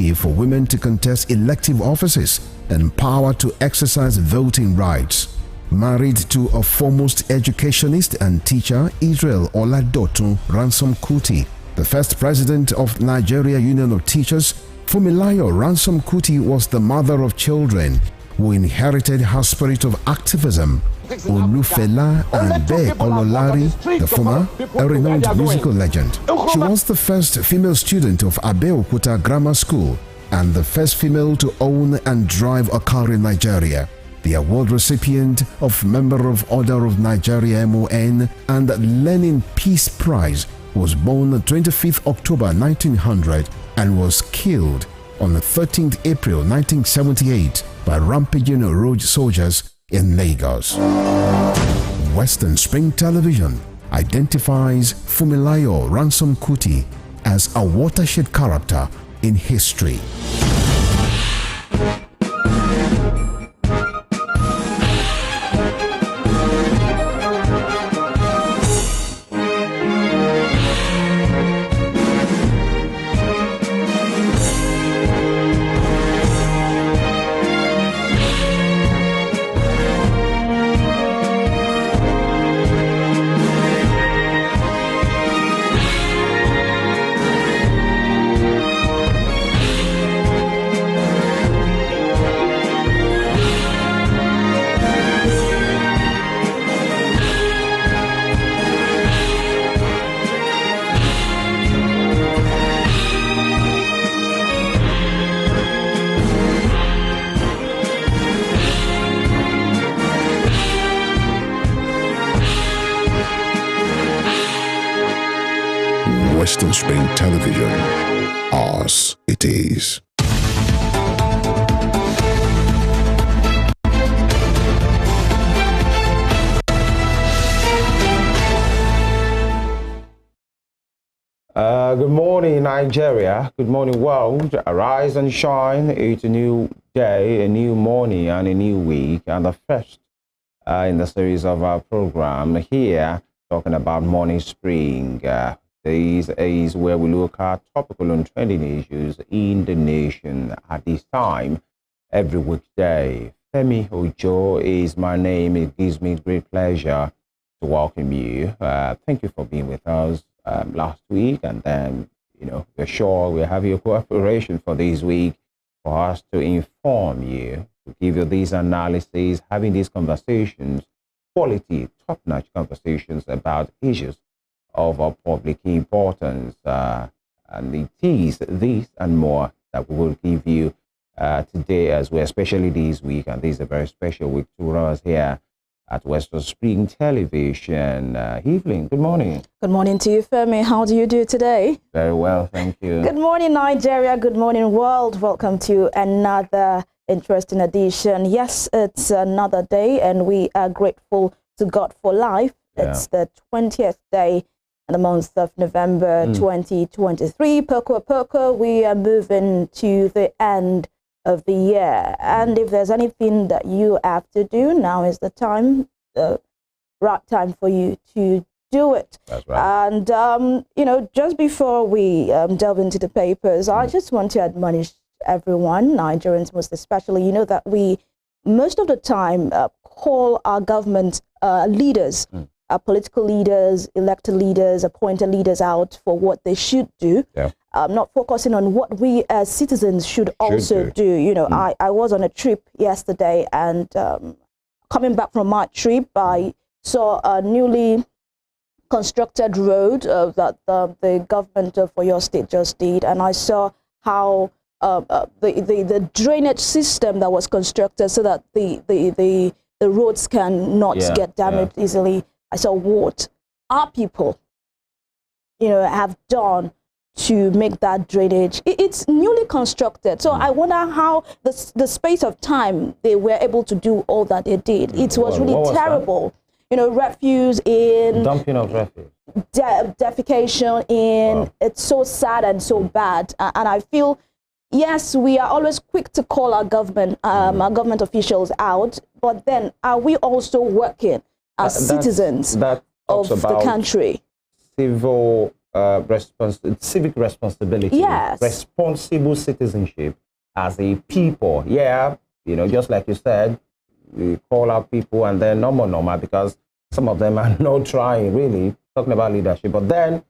opportunity for women to contest elective offices and power to exercise voting rights. Married to a foremost educationist and teacher, Israel Oladotun Ransom Kuti, the first president of Nigeria Union of Teachers, Fumilayo Ransom Kuti was the mother of children who inherited her spirit of activism. Olufela Anbe Ololari, the former, a renowned musical legend. She was the first female student of Abeokuta Grammar School and the first female to own and drive a car in Nigeria. The award recipient of Member of Order of Nigeria MON and Lenin Peace Prize, was born on 25th October 1900 and was killed on the 13th April 1978 by rampaging road soldiers in Lagos. Western Spring Television identifies Fumilayo Ransom Kuti as a watershed character in history. Western Spring Television, ours it is. Good morning, Nigeria. Good morning, world. Arise and shine. It's a new day, a new morning, and a new week, and the first in the series of our program here, talking about Morning Spring. This is where we look at topical and trending issues in the nation at this time, every weekday. Femi Ojo is my name. It gives me great pleasure to welcome you. Thank you for being with us last week, and then, we're sure we'll have your cooperation for this week for us to inform you, to give you these analyses, having these conversations, quality, top-notch conversations about issues of our public importance, and it is this and more that we will give you today as well, especially this week. And this is a very special week to us here at Western Spring Television. Evelyn, good morning. Good morning to you, Femi. How do you do today? Very well, thank you. Good morning, Nigeria. Good morning, world. Welcome to another interesting edition. Yes, it's another day, and we are grateful to God for life. Yeah. It's the 20th day in the month of November 2023. Poko, we are moving to the end of the year. And if there's anything that you have to do, now is the time, the right time for you to do it. That's right. And, just before we delve into the papers, I just want to admonish everyone, Nigerians most especially, that we most of the time call our government leaders, our political leaders, elected leaders, appointed leaders out for what they should do, not focusing on what we as citizens should also do. I was on a trip yesterday, and coming back from my trip, I saw a newly constructed road that the government for your state just did, and I saw how the drainage system that was constructed so that the roads can not get damaged easily. I saw what our people, have done to make that drainage. It's newly constructed. So I wonder how the space of time they were able to do all that they did. It was really terrible. Refuse in... Dumping of refuse. Defecation in... Wow. It's so sad and so bad. And I feel, yes, we are always quick to call our government officials out, but then are we also working as citizens of the country? Civil civic responsibility, Yes. responsible citizenship as a people. Yeah, just like you said, we call out people and then normal, because some of them are not trying, really, talking about leadership, but then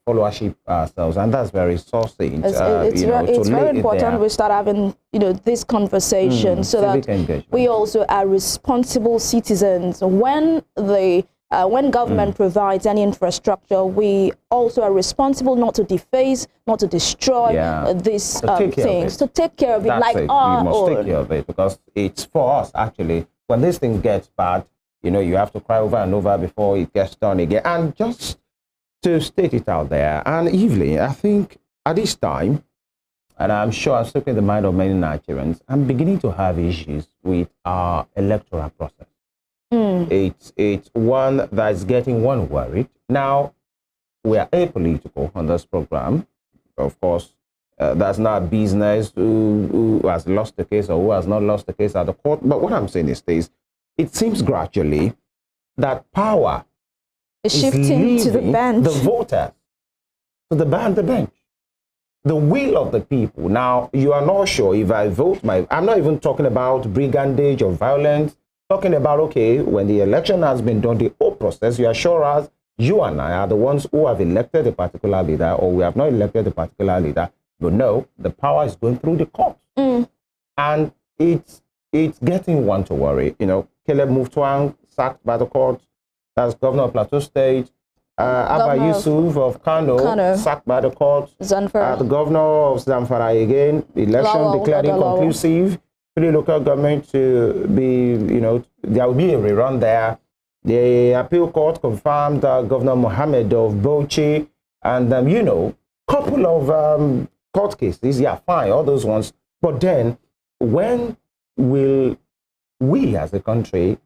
followership ourselves, and that's very saucy. It's very important we start having, this conversation so that we also are responsible citizens. When government provides any infrastructure, we also are responsible not to deface, not to destroy these things, to take care of it. That's like our own. You must take care of it, because it's for us, actually. When this thing gets bad, you have to cry over and over before it gets done again. And just to state it out there, and Evelyn, I think at this time, and I'm sure I'm stuck in the mind of many Nigerians, I'm beginning to have issues with our electoral process. It's one that's getting one worried. Now, we are apolitical on this program. Of course, that's not business who has lost the case or who has not lost the case at the court. But what I'm saying is this: it seems gradually that power is shifting to the bench, the voters, to the bench, the will of the people. Now, you are not sure if I vote I'm not even talking about brigandage or violence. Talking about, okay, when the election has been done, the whole process, you assure us, you and I are the ones who have elected a particular leader, or we have not elected a particular leader, but no, the power is going through the court. And it's getting one to worry. Caleb Mutfwang sacked by the court. That's governor of Plateau State. Abba Yusuf of Kano sacked by the court. Zamfara. The governor of Zamfara again, election declared inconclusive. The local government to be, there will be a rerun there. The appeal court confirmed Governor Mohammed of Bauchi, and couple of court cases. Yeah, fine, all those ones. But then, when will we as a country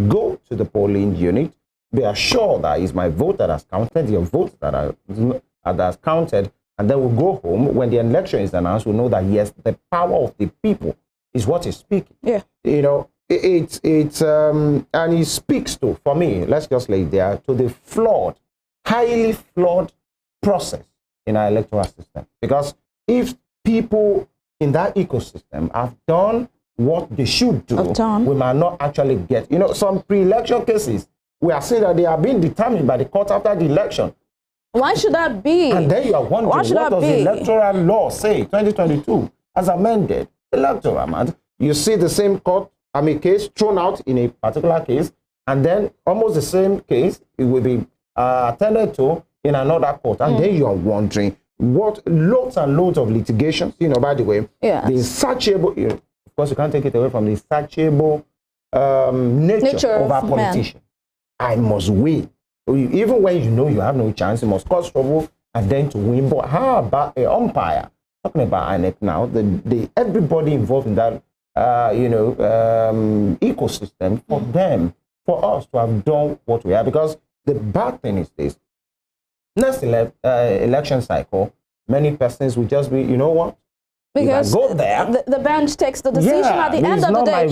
go to the polling unit, be assured that is my vote that has counted, your vote that has counted, and then we'll go home when the election is announced. We'll know that yes, the power of the people is what is speaking. Yeah. It's and it speaks to, for me, let's just lay it there, to the highly flawed process in our electoral system. Because if people in that ecosystem have done what they should do, we might not actually get, some pre-election cases, we are seeing that they are being determined by the court after the election. Why should that be? And then you are wondering, what does the electoral law say, 2022, as amended? Electoral, man. You see the same case thrown out in a particular case, and then almost the same case, it will be attended to in another court. And then you are wondering what loads and loads of litigations, by the way, the insatiable, of course, you can't take it away from the insatiable nature of our politician. I must win. Even when you have no chance, you must cause trouble and then to win. But how about an umpire? Talking about INEC now, everybody involved in that, ecosystem, for us to have done what we have. Because the bad thing is this: next election cycle, many persons will just be, because go there, the bench takes the decision at the end of the day.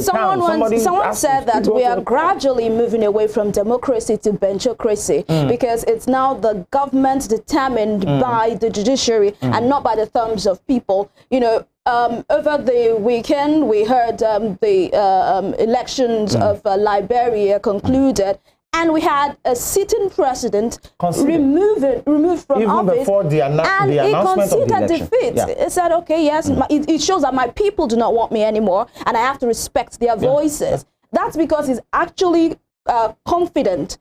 Someone said that we are gradually moving away from democracy to benchocracy, because it's now the government determined by the judiciary and not by the thumbs of people. Over the weekend, we heard the elections of Liberia concluded. And we had a sitting president removed from even office, before the announcement he of the conceded election. defeat. It said, okay, yes, it shows that my people do not want me anymore, and I have to respect their voices. That's because he's actually confident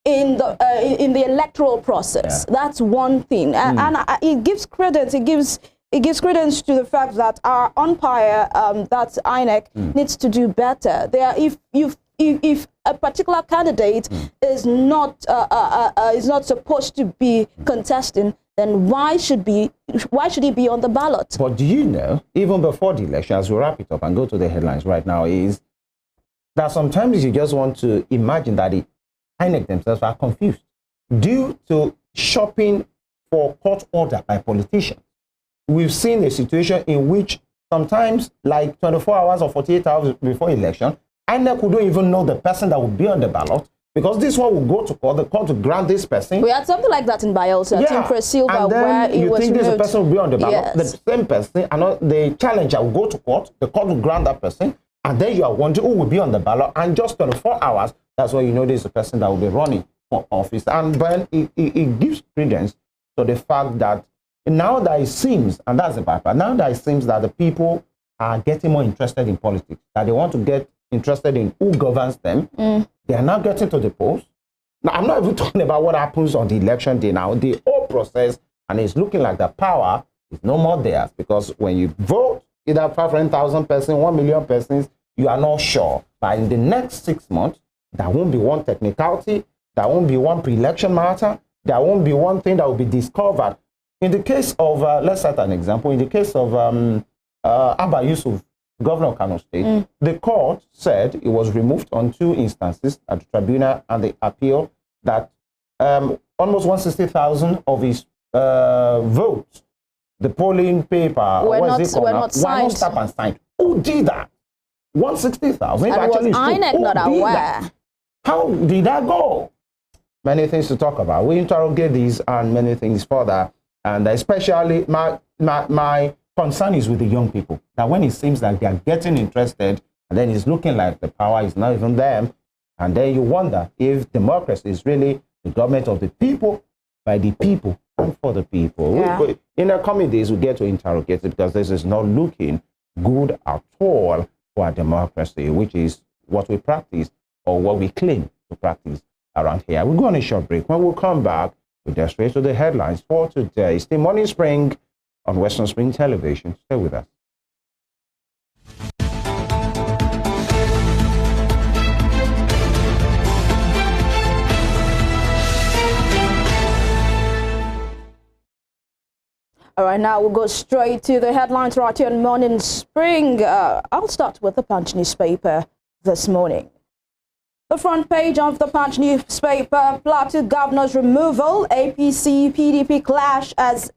in the electoral process. That's one thing, and it gives credence. It gives credence to the fact that our umpire, that's INEC, needs to do better. If a particular candidate is not supposed to be contesting, then why should he be on the ballot? But do you know, even before the election, as we wrap it up and go to the headlines right now, is that sometimes you just want to imagine that the INEC themselves are confused due to shopping for court order by politicians. We've seen a situation in which sometimes, like 24 hours or 48 hours before election, INEC wouldn't even know the person that would be on the ballot. because this one will go to court, the court to grant this person. We had something like that in Bielsa, Yeah. Team Press Silva, And then where it you was think this removed. person will be on the ballot. Yes. The same person, and the challenger will go to court, the court will grant that person, and then you are wondering who will be on the ballot, and just 24 hours, that's when you know this is the person that will be running for office. And then it gives credence to the fact that now that it seems, and that's the bad part, now that it seems that the people are getting more interested in politics, that they want to get interested in who governs them, they are now getting to the polls. Now, I'm not even talking about what happens on the election day now, the whole process, and it's looking like the power is no more theirs, because when you vote, either 500,000 persons, 1 million persons, you are not sure. But in the next 6 months, there won't be one technicality, there won't be one pre-election matter, there won't be one thing that will be discovered. In the case of, let's set an example, in the case of Abba Yusuf, governor of Kano State, the court said it was removed on 2 instances at the tribunal and the appeal that almost 160,000 of his votes, the polling paper, were what not, is it called were now? not Were not signed. stamped and signed. Who did that? 160,000. And was INEC not aware? How did that go? Many things to talk about. We interrogate these and many things further. And especially my concern is with the young people. That when it seems like they are getting interested, and then it's looking like the power is not even them, and then you wonder if democracy is really the government of the people, by the people, and for the people. Yeah. In the coming days, we get to interrogate it, because this is not looking good at all for our democracy, which is what we practice or what we claim to practice around here. We'll go on a short break. When we come back, we'll get straight to the headlines for today. It's the Morning Spring on Western Spring Television. Stay with us. All right, now we'll go straight to the headlines right here on Morning Spring. I'll start with the Punch newspaper this morning. The front page of the Punch newspaper, Plateau governor's removal, APC, PDP clash as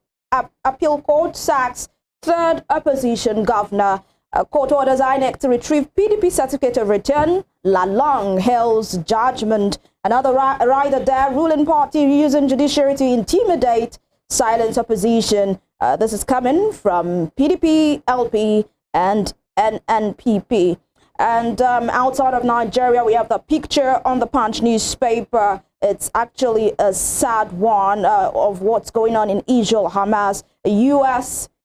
appeal court sacks third opposition governor. Court orders INEC to retrieve PDP certificate of return. Lalong hails judgment. Another rider there, ruling party using judiciary to intimidate, silence opposition. This is coming from PDP, LP, and NNPP. And outside of Nigeria, we have the picture on the Punch newspaper. It's actually a sad one of what's going on in Israel, Hamas.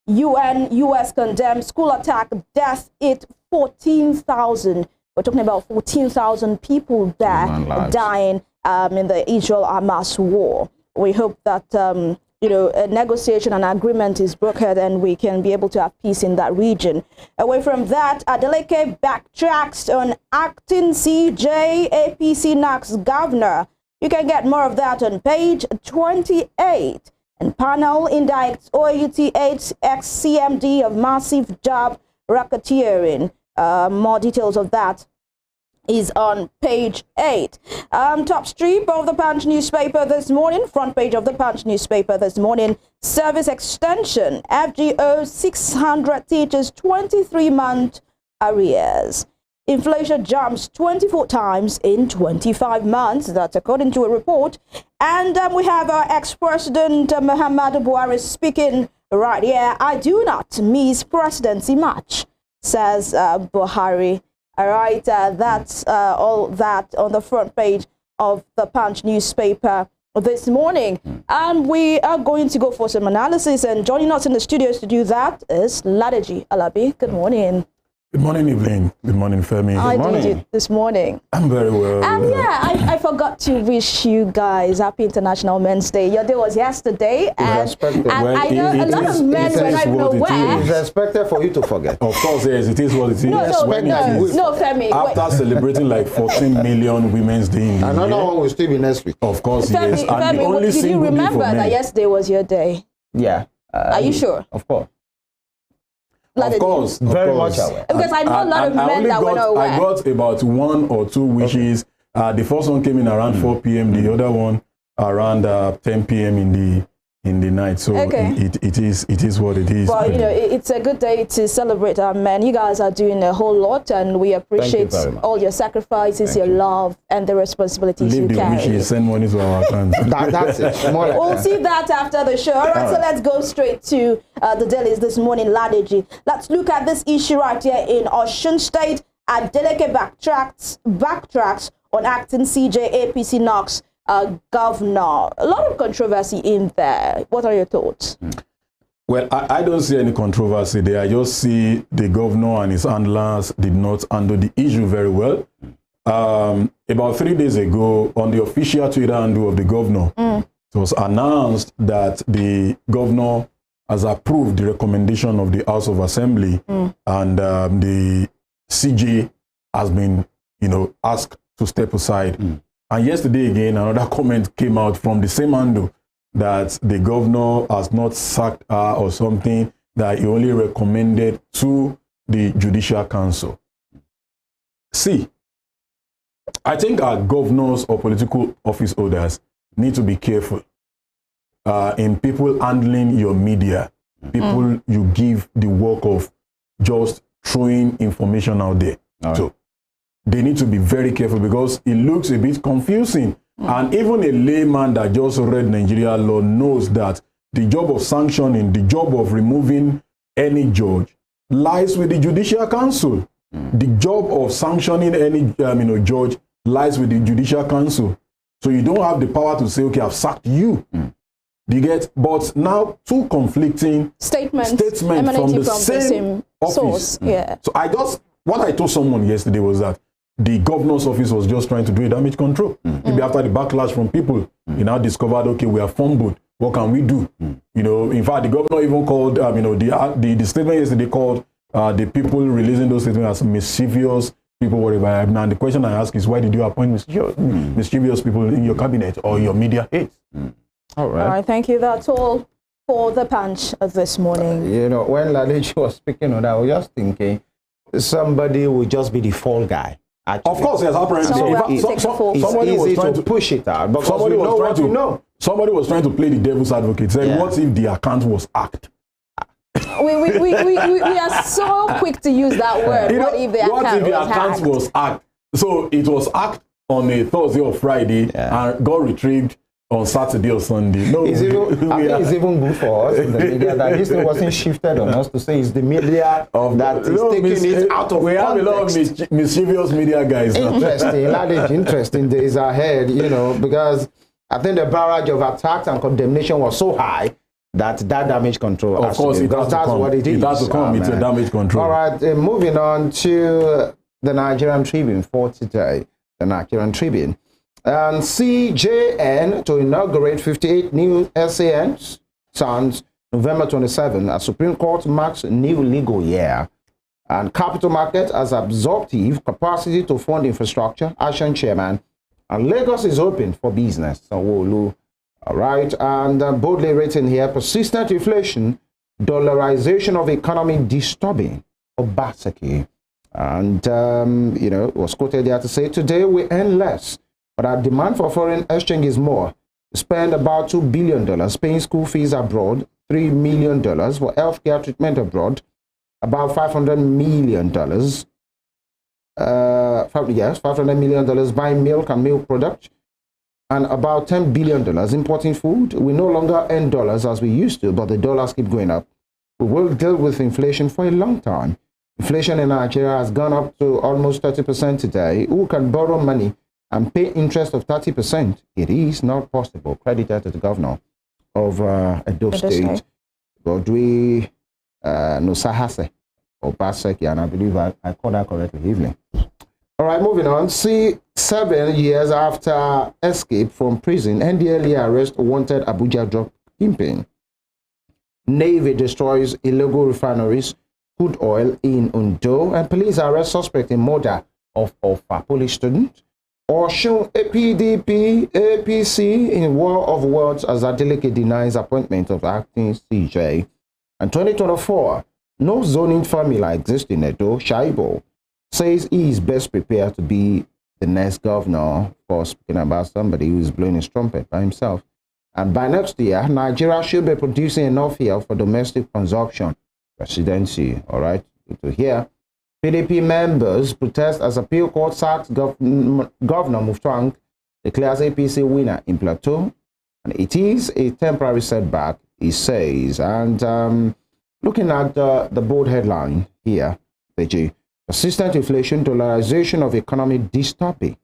US condemned school attack, death hit 14,000. We're talking about 14,000 people there dying in the Israel-Hamas war. We hope that a negotiation and agreement is brokered and we can be able to have peace in that region. Away from that, Adeleke backtracks on acting CJ, APC knocks governor. You can get more of that on page 28. And panel indicts OUTH ex-CMD of massive job racketeering. More details of that is on page 8. Top strip of the Punch newspaper this morning, front page of the Punch newspaper this morning, service extension, FGO 600 teachers 23-month arrears. Inflation jumps 24 times in 25 months. That's according to a report. And we have our ex-president Muhammadu Buhari speaking right here. I do not miss presidency much, says Buhari. All right, that's all that on the front page of the Punch newspaper this morning. And we are going to go for some analysis. And joining us in the studios to do that is Ladeji Alabi. Good morning. Good morning, Evelyn. Good morning, Femi. How did you this morning? I'm very well. I forgot to wish you guys Happy International Men's Day. Your day was yesterday, and I know a lot of men were not even aware. It's expected for you to forget. Of course, yes, it is what it is. No, Femi. After celebrating like 14 million Women's Day in the Another year, one will still be next week. of course, yes. And Femi, the only did you remember that yesterday was your day? Yeah. Are you sure? Of course. Of course, Very much aware. Because I know a lot of men that were not aware. I got about 1 or 2 wishes. The first one came in around 4 p.m. The other one around 10 p.m. in in the night. So Okay. it is what it is. But, it's a good day to celebrate our men. You guys are doing a whole lot, and we appreciate very much. all your sacrifices, your love, and the responsibilities Leave you the carry. wishes, send money to our accounts. That's it. More like We'll see that after the show. All right, so let's go straight to the dailies this morning, Ladeji. Let's look at this issue right here in Osun State. Adeleke backtracks on acting CJ APC knocks governor. A lot of controversy in there. What are your thoughts? Well, I don't see any controversy there. I just see the governor and his handlers did not handle the issue very well. About 3 days ago, on the official Twitter handle of the governor, it was announced that the governor has approved the recommendation of the House of Assembly, and the CJ has been, asked to step aside. And yesterday again, another comment came out from the same handle that the governor has not sacked her or something, that he only recommended to the Judicial Council. See, I think our governors or political office holders need to be careful in people handling your media, people you give the work of just throwing information out there. Right. So they need to be very careful because it looks a bit confusing. And even a layman that just read Nigeria law knows that the job of sanctioning, the job of removing any judge lies with the Judicial Council. The job of sanctioning any judge lies with the Judicial Council. So you don't have the power to say, okay, I've sacked you. Do you get? But now two conflicting Statements from the same office. source. Yeah. So what I told someone yesterday was that the governor's office was just trying to do a damage control. Maybe after the backlash from people, he now discovered, okay, we are fumbled. What can we do? In fact, the governor even called, the statement yesterday called the people releasing those statements as mischievous people, whatever. Now, the question I ask is, why did you appoint mischievous people in your cabinet or your media aides? all right. All right, thank you. That's all for the punch this morning. When Ladeji was speaking on that, I was just thinking somebody would just be the fall guy. Actually. Of course, yes, apparently. Somebody was trying to push it out, but somebody was trying to play the devil's advocate. Said, what if the account was hacked? We are so quick to use that word. What if the account was hacked? So it was hacked on a Thursday or Friday and got retrieved on Saturday or Sunday. No, I think it's even good for us in the media that this thing wasn't shifted on us to say it's the media that is taking it out of context. We have a lot of mischievous media guys now. Interesting days ahead, because I think the barrage of attacks and condemnation was so high that damage control. Of course, that's what it is. It has to come. It's a damage control. All right, moving on to the Nigerian Tribune for today. The Nigerian Tribune. And CJN to inaugurate 58 new SANs sounds November 27 as Supreme Court marks a new legal year. And capital market has absorptive capacity to fund infrastructure, Action Chairman. And Lagos is open for business. Sanwo-Olu. All right, and boldly written here, persistent inflation, dollarization of economy disturbing Obaseki. And, it was quoted there to say, today we earn less, but our demand for foreign exchange is more. We spend about $2 billion paying school fees abroad, $3 million for healthcare treatment abroad, about $500 million. $500 million buying milk and milk products, and about $10 billion importing food. We no longer earn dollars as we used to, but the dollars keep going up. We will deal with inflation for a long time. Inflation in Nigeria has gone up to almost 30% today. Who can borrow money and pay interest of 30%? It is not possible. Credited to the governor of Edo State, Godwi Nusahase, or Baseki, and I believe I called that correctly, evening. All right, moving on. 7 years after escape from prison, NDLEA arrest wanted Abuja drug kingpin. Navy destroys illegal refineries, crude oil in Ondo, and police arrest suspect in murder of a police student. Osun PDP, APC in war of words as Adeleke denies appointment of acting CJ. And 2024, no zoning formula exists in Edo. Shaibo says he is best prepared to be the next governor. Of course, speaking about somebody who is blowing his trumpet by himself. And by next year, Nigeria should be producing enough fuel for domestic consumption. Presidency, all right, good to hear. PDP members protest as appeal court sacks Governor Mutfwang, declares APC winner in Plateau. And it is a temporary setback, he says. And looking at the bold headline here, PG, persistent inflation, dollarization of economic dystopia,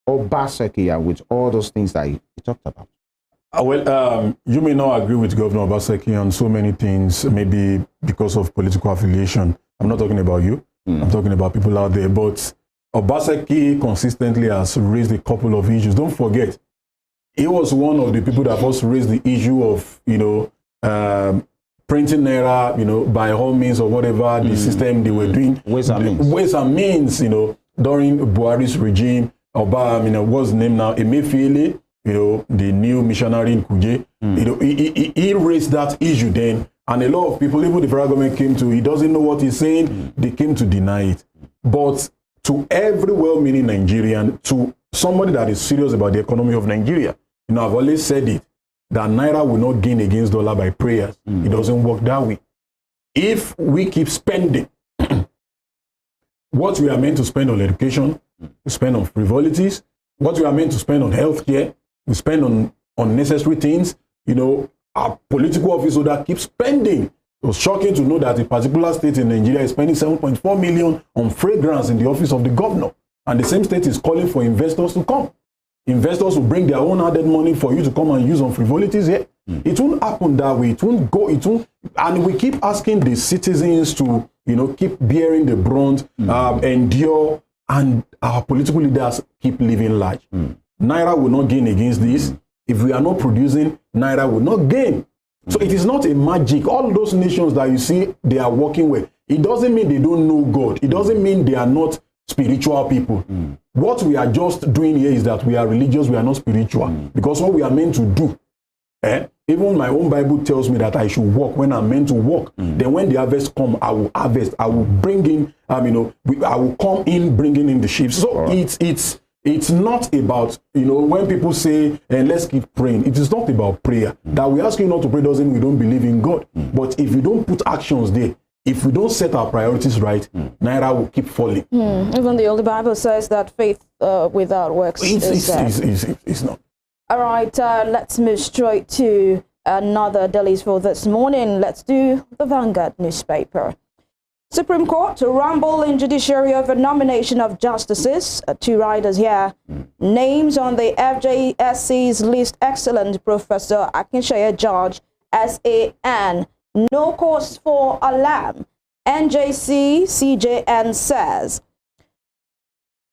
Obaseki, and with all those things that he talked about. Well, you may not agree with Governor Obaseki on so many things, maybe because of political affiliation. I'm not talking about you. I'm talking about people out there. But Obaseki consistently has raised a couple of issues. Don't forget, he was one of the people that first raised the issue of, printing naira, by all means or whatever the system they were doing. Ways and means, during Buhari's regime. What's the name now? Emefiele, the new missionary in Kuje. He raised that issue then, and a lot of people, even the federal government, came to, he doesn't know what he's saying, they came to deny it. But to every well-meaning Nigerian, to somebody that is serious about the economy of Nigeria, I've always said it, that Naira will not gain against dollar by prayers. It doesn't work that way. If we keep spending what we are meant to spend on education, we spend on frivolities, what we are meant to spend on healthcare, we spend on unnecessary things, our political officer that keeps spending. It was shocking to know that a particular state in Nigeria is spending 7.4 million on fragrance in the office of the governor. And the same state is calling for investors to come. Investors will bring their own added money for you to come and use on frivolities here. It won't happen that way. It won't go. It won't. And we keep asking the citizens to, keep bearing the brunt, endure, and our political leaders keep living large. Naira will not gain against this. If we are not producing, Naira will not gain. So it is not a magic. All those nations that you see, they are working with. It doesn't mean they don't know God. It doesn't mean they are not spiritual people. What we are just doing here is that we are religious, we are not spiritual. Because what we are meant to do, even my own Bible tells me that I should work when I'm meant to work. Then when the harvest come, I will harvest. I will bring in, I will come in bringing in the sheep. So it's not about, when people say, let's keep praying. It is not about prayer. That we ask you not to pray doesn't mean we don't believe in God. But if we don't put actions there, if we don't set our priorities right, Naira will keep falling. Even the Holy Bible says that faith without works it's not. All right, let's move straight to another dailies for this morning. Let's do the Vanguard newspaper. Supreme Court to rumble in judiciary over nomination of justices. Two riders here. Names on the FJSC's list: excellent Professor Akinsheye George, SAN. No cause for alarm. NJC CJN says,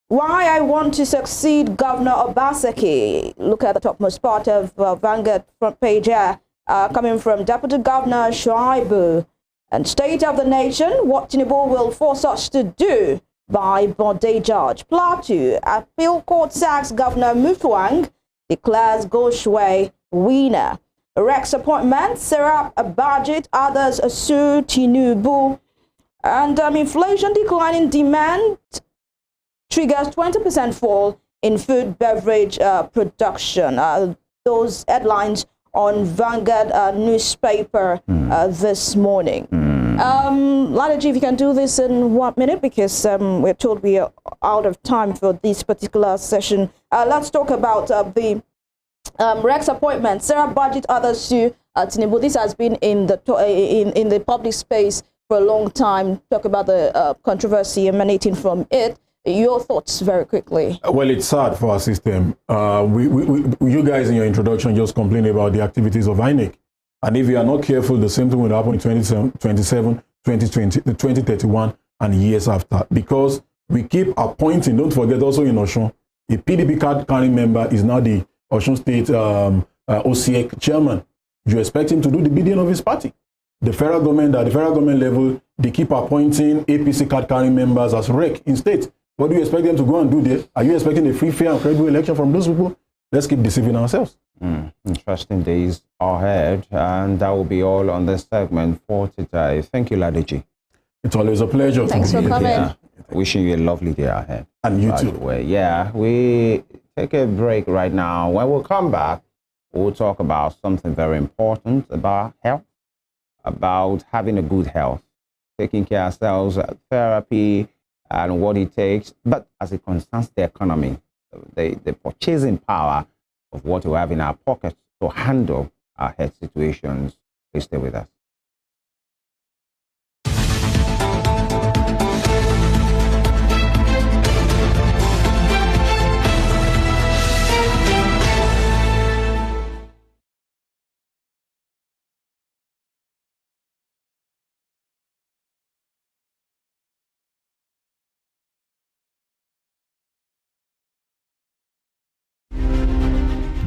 why I want to succeed Governor Obaseki. Look at the topmost part of Vanguard front page here, coming from Deputy Governor Shuaibu. And State of the Nation, what Tinubu will force us to do, by Bode George. Plateau, appeal court sacks Governor Mutfwang, declares Goshwe winner. Rex appointment, Serap a budget, others sue Tinubu. And inflation declining demand triggers 20% fall in food beverage production. Those headlines on Vanguard newspaper this morning. Ladeji, if you can do this in 1 minute, because we're told we are out of time for this particular session. Let's talk about the Rex appointment, Sarah budget, others sue Tinubu. This has been in the public space for a long time. Talk about the controversy emanating from it. Your thoughts very quickly. Well, it's sad for our system. You guys in your introduction just complained about the activities of INEC. And if you are not careful, the same thing will happen in 2027, 2020, 2031, and years after. Because we keep appointing, don't forget also in Osun, a PDP card carrying member is now the Osun State OCEC chairman. You expect him to do the bidding of his party. The federal government, at the federal government level, they keep appointing APC card carrying members as REC in state. What do you expect them to go and do there? Are you expecting a free, fair, and credible election from those people? Let's keep deceiving ourselves. Interesting days ahead, and that will be all on this segment for today. Thank you, Ladeji. It's always a pleasure. Thanks for coming. Yeah. Wishing you a lovely day ahead. And you too. Yeah, we take a break right now. When we come back, We'll talk about something very important about health, about having a good health, taking care of ourselves, therapy, and what it takes, but as it concerns the economy, the purchasing power of what we have in our pockets to handle our health situations. Please stay with us.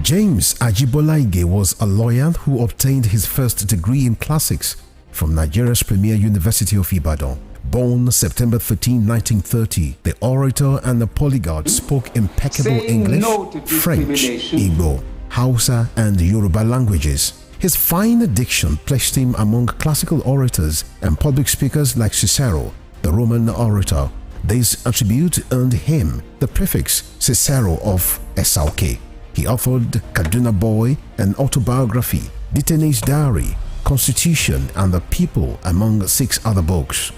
James Ajibolaige was a lawyer who obtained his first degree in classics from Nigeria's premier University of Ibadan. Born September 13, 1930, the orator and the polyglot spoke impeccable English, French, Igbo, Hausa, and Yoruba languages. His fine diction placed him among classical orators and public speakers like Cicero, the Roman orator. This attribute earned him the prefix Cicero of Esauke. He authored Kaduna Boy, an autobiography, Detainee's Diary, Constitution, and The People, among 6 other books.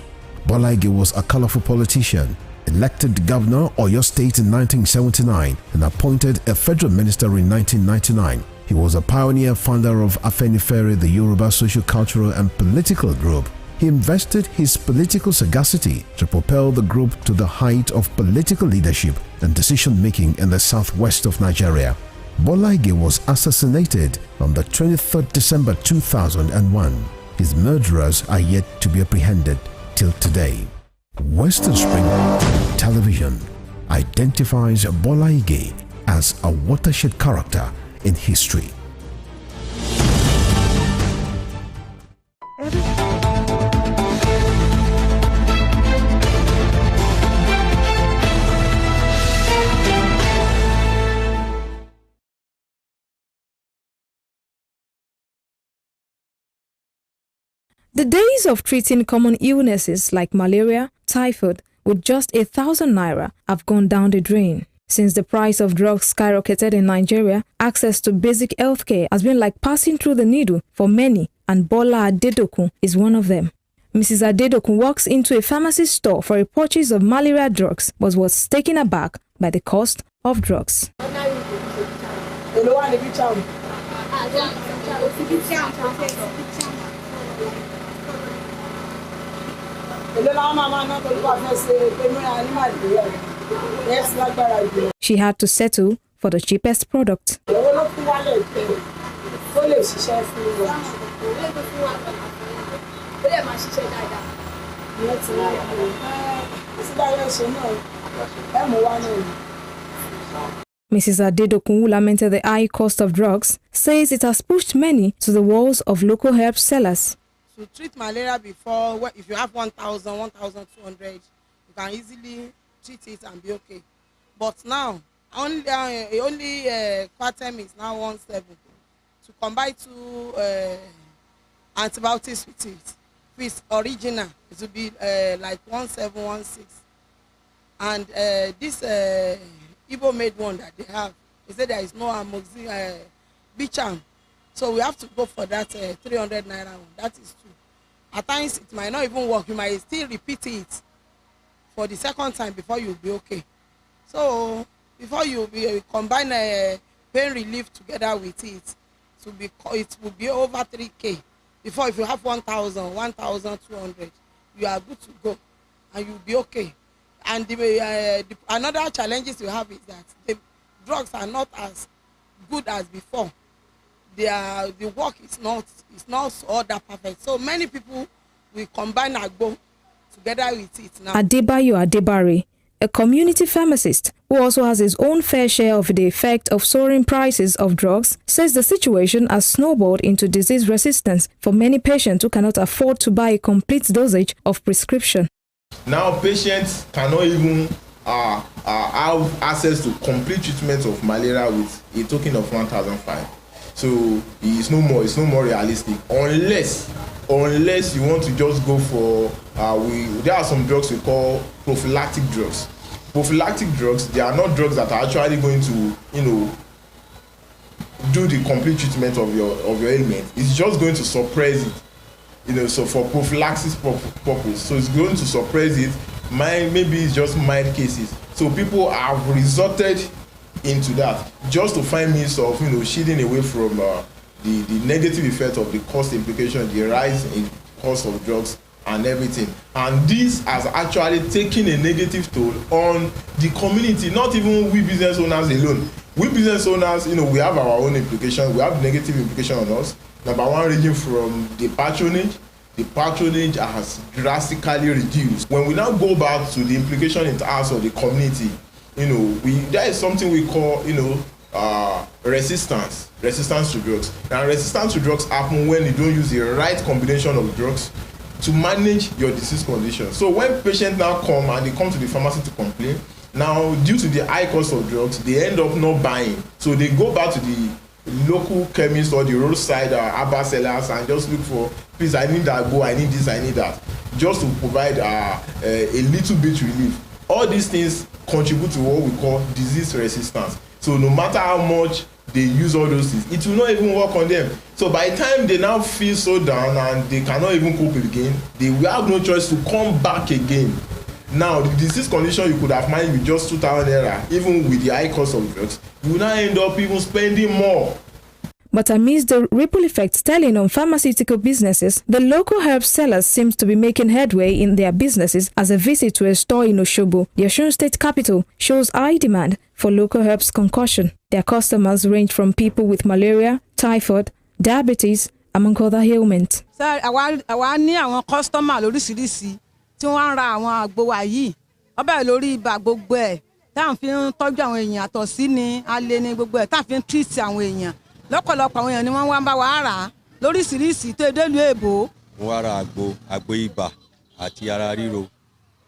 Bolaige was a colorful politician, elected governor Oyo State in 1979 and appointed a federal minister in 1999. He was a pioneer founder of Afenifere, the Yoruba social, cultural, and political group. He invested his political sagacity to propel the group to the height of political leadership and decision-making in the southwest of Nigeria. Bolaige was assassinated on the 23rd December 2001. His murderers are yet to be apprehended till today. Western Spring Television identifies Bolaige as a watershed character in history. The days of treating common illnesses like malaria, typhoid with just 1,000 naira have gone down the drain. Since the price of drugs skyrocketed in Nigeria, access to basic healthcare has been like passing through the needle for many, and Bola Adedokun is one of them. Mrs. Adedokun walks into a pharmacy store for a purchase of malaria drugs but was taken aback by the cost of drugs. She had to settle for the cheapest product. Mrs. Adedokun, who lamented the high cost of drugs, says it has pushed many to the walls of local herb sellers. To treat malaria before, if you have 1,000, 1,200, you can easily treat it and be okay. But now, only Quaterm is now 1.7. To combine 2 antibiotics with it, with original, it will be like 1.716. And this Igbo made one that they have, they said there is no amoxicillin, Bicham. So we have to go for that 300 naira one. That is true. At times it might not even work. You might still repeat it for the second time before you'll be okay. So before you combine pain relief together with it, it will be over 3K. Before, if you have 1,000, 1,200, you are good to go and you'll be okay. And another challenges you have is that the drugs are not as good as before. The work is not all that perfect. So many people will combine Agbo together with it now. Adebayo Adebare, a community pharmacist who also has his own fair share of the effect of soaring prices of drugs, says the situation has snowballed into disease resistance for many patients who cannot afford to buy a complete dosage of prescription. Now patients cannot even have access to complete treatment of malaria with a token of 1,500. So it's no more realistic unless you want to just go for there are some drugs we call prophylactic drugs. Prophylactic drugs, they are not drugs that are actually going to do the complete treatment of your ailment. It's just going to suppress it, you know, so for prophylaxis purpose. So it's going to suppress it. Maybe it's just mild cases. So people have resorted into that just to find means of, you know, shielding away from the negative effect of the cost implication, the rise in cost of drugs and everything. And this has actually taken a negative toll on the community, not even we business owners alone. We business owners, you know, we have our own implications. We have negative implication on us. Number one, ranging from the patronage. The patronage has drastically reduced. When we now go back to the implication it has on the community, you know, there is something we call, you know, resistance to drugs. And resistance to drugs happen when you don't use the right combination of drugs to manage your disease condition. So when patients now come and they come to the pharmacy to complain, now due to the high cost of drugs, they end up not buying. So they go back to the local chemist or the roadside herbal sellers and just look for, please, I need that, I need this, I need that, just to provide a little bit relief. All these things contribute to what we call disease resistance. So no matter how much they use all those things, it will not even work on them. So by the time they now feel so down and they cannot even cope again, they will have no choice to come back again. Now, the disease condition you could have managed with just 2,000 naira, even with the high cost of drugs, you will now end up even spending more. But amidst the ripple effects telling on pharmaceutical businesses, the local herb sellers seems to be making headway in their businesses as a visit to a store in Osogbo, the Osun State capital, shows high demand for local herbs concoction. Their customers range from people with malaria, typhoid, diabetes, among other ailments. Sir, àwa ní àwọn customer lóríṣiríṣi tí wọ́n ń ra àwọn àgbo wa yìí. Ọbẹ̀ lórí ibà gbogbo ẹ̀ tá à ń fi ń tọ́jú àwọn èèyàn àtọ̀sí ni alẹ́ ni gbogbo ẹ̀ tá à ń fi ń treat àwọn èèyàn. Lọ́pọ̀lọpọ̀ àwọn èèyàn ni wọ́n wá ń bá wa rà á lóríṣiríṣi tó délùú èbó. Wọ́n wá ra àgbo ibà àti ara ríro.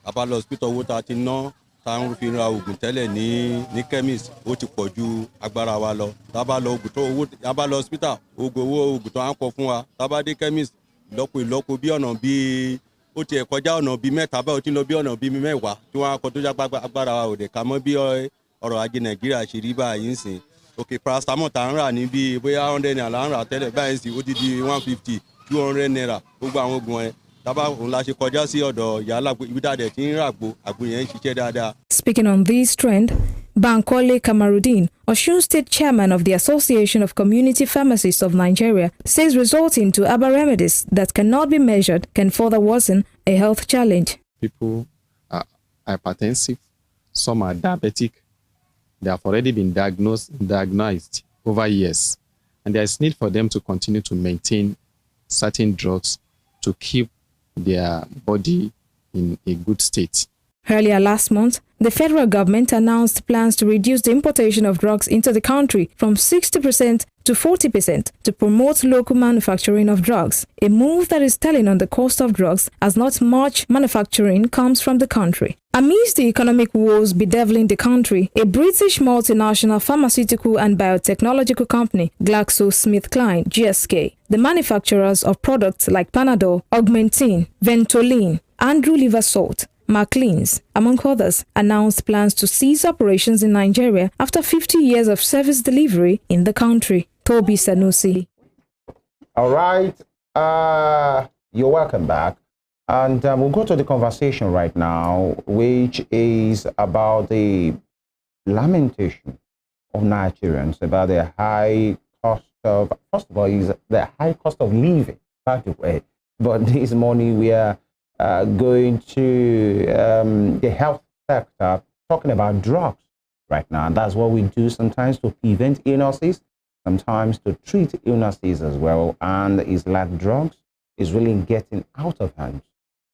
A bá lọ hospital owó tá a ti ná tá ń fi ra oògùn tẹ́lẹ̀ ní chemist ó ti pọ̀ ju agbára wa lọ. Tá bá lọ hospital oògùn tó à ń kọ fún wa. Tá bá dé chemist ìlọ́po bí ọ̀nà bíi ó ti ẹ̀ kọjá ọ̀nà bíi mẹ́ta báyìí ó ti lọ bí ọ̀nà bíi mẹ́wàá tí wọ́n á kọ tó jágbá agbára wa ò dẹ̀ ká mọ́ bí ọrọ̀ ajé Nàìjíríà ṣe rí báyìí ń sìn. Okay, paracetamol tá ń rà ní bí bóyá 100 naira là ń rà tẹ́lẹ̀ báyìí sì ó ti di 150 200 naira gbogbo àwọn oògùn ẹ̀ tábà òun la ṣe kọjá sí ọ̀dọ̀ ìyá alágbo ibi dáadẹ̀ tí ń rà àgbo yẹn ń ṣiṣẹ́ dáadáa. Speaking on this trend, Bankole Kamarudin, Osun State Chairman of the Association of Community Pharmacists of Nigeria, says resorting to herbal remedies that cannot be measured can further worsen a health challenge. People are hypertensive, some are diabetic. They have already been diagnosed over years, and there is need for them to continue to maintain certain drugs to keep their body in a good state. Earlier last month, the federal government announced plans to reduce the importation of drugs into the country from 60% to 40% to promote local manufacturing of drugs, a move that is telling on the cost of drugs as not much manufacturing comes from the country. Amidst the economic woes bedeviling the country, a British multinational pharmaceutical and biotechnological company, GlaxoSmithKline (GSK), the manufacturers of products like Panadol, Augmentin, Ventolin, Andrew Liver Salt, Maclean's, among others, announced plans to cease operations in Nigeria after 50 years of service delivery in the country. Toby Sanusi. All right. You're welcome back. And we'll go to the conversation right now, which is about the lamentation of Nigerians about the high cost of, first of all, is the high cost of living, by the way. But this morning we are going to the health sector, talking about drugs right now. And that's what we do sometimes to prevent illnesses, sometimes to treat illnesses as well. And it's like drugs is really getting out of hand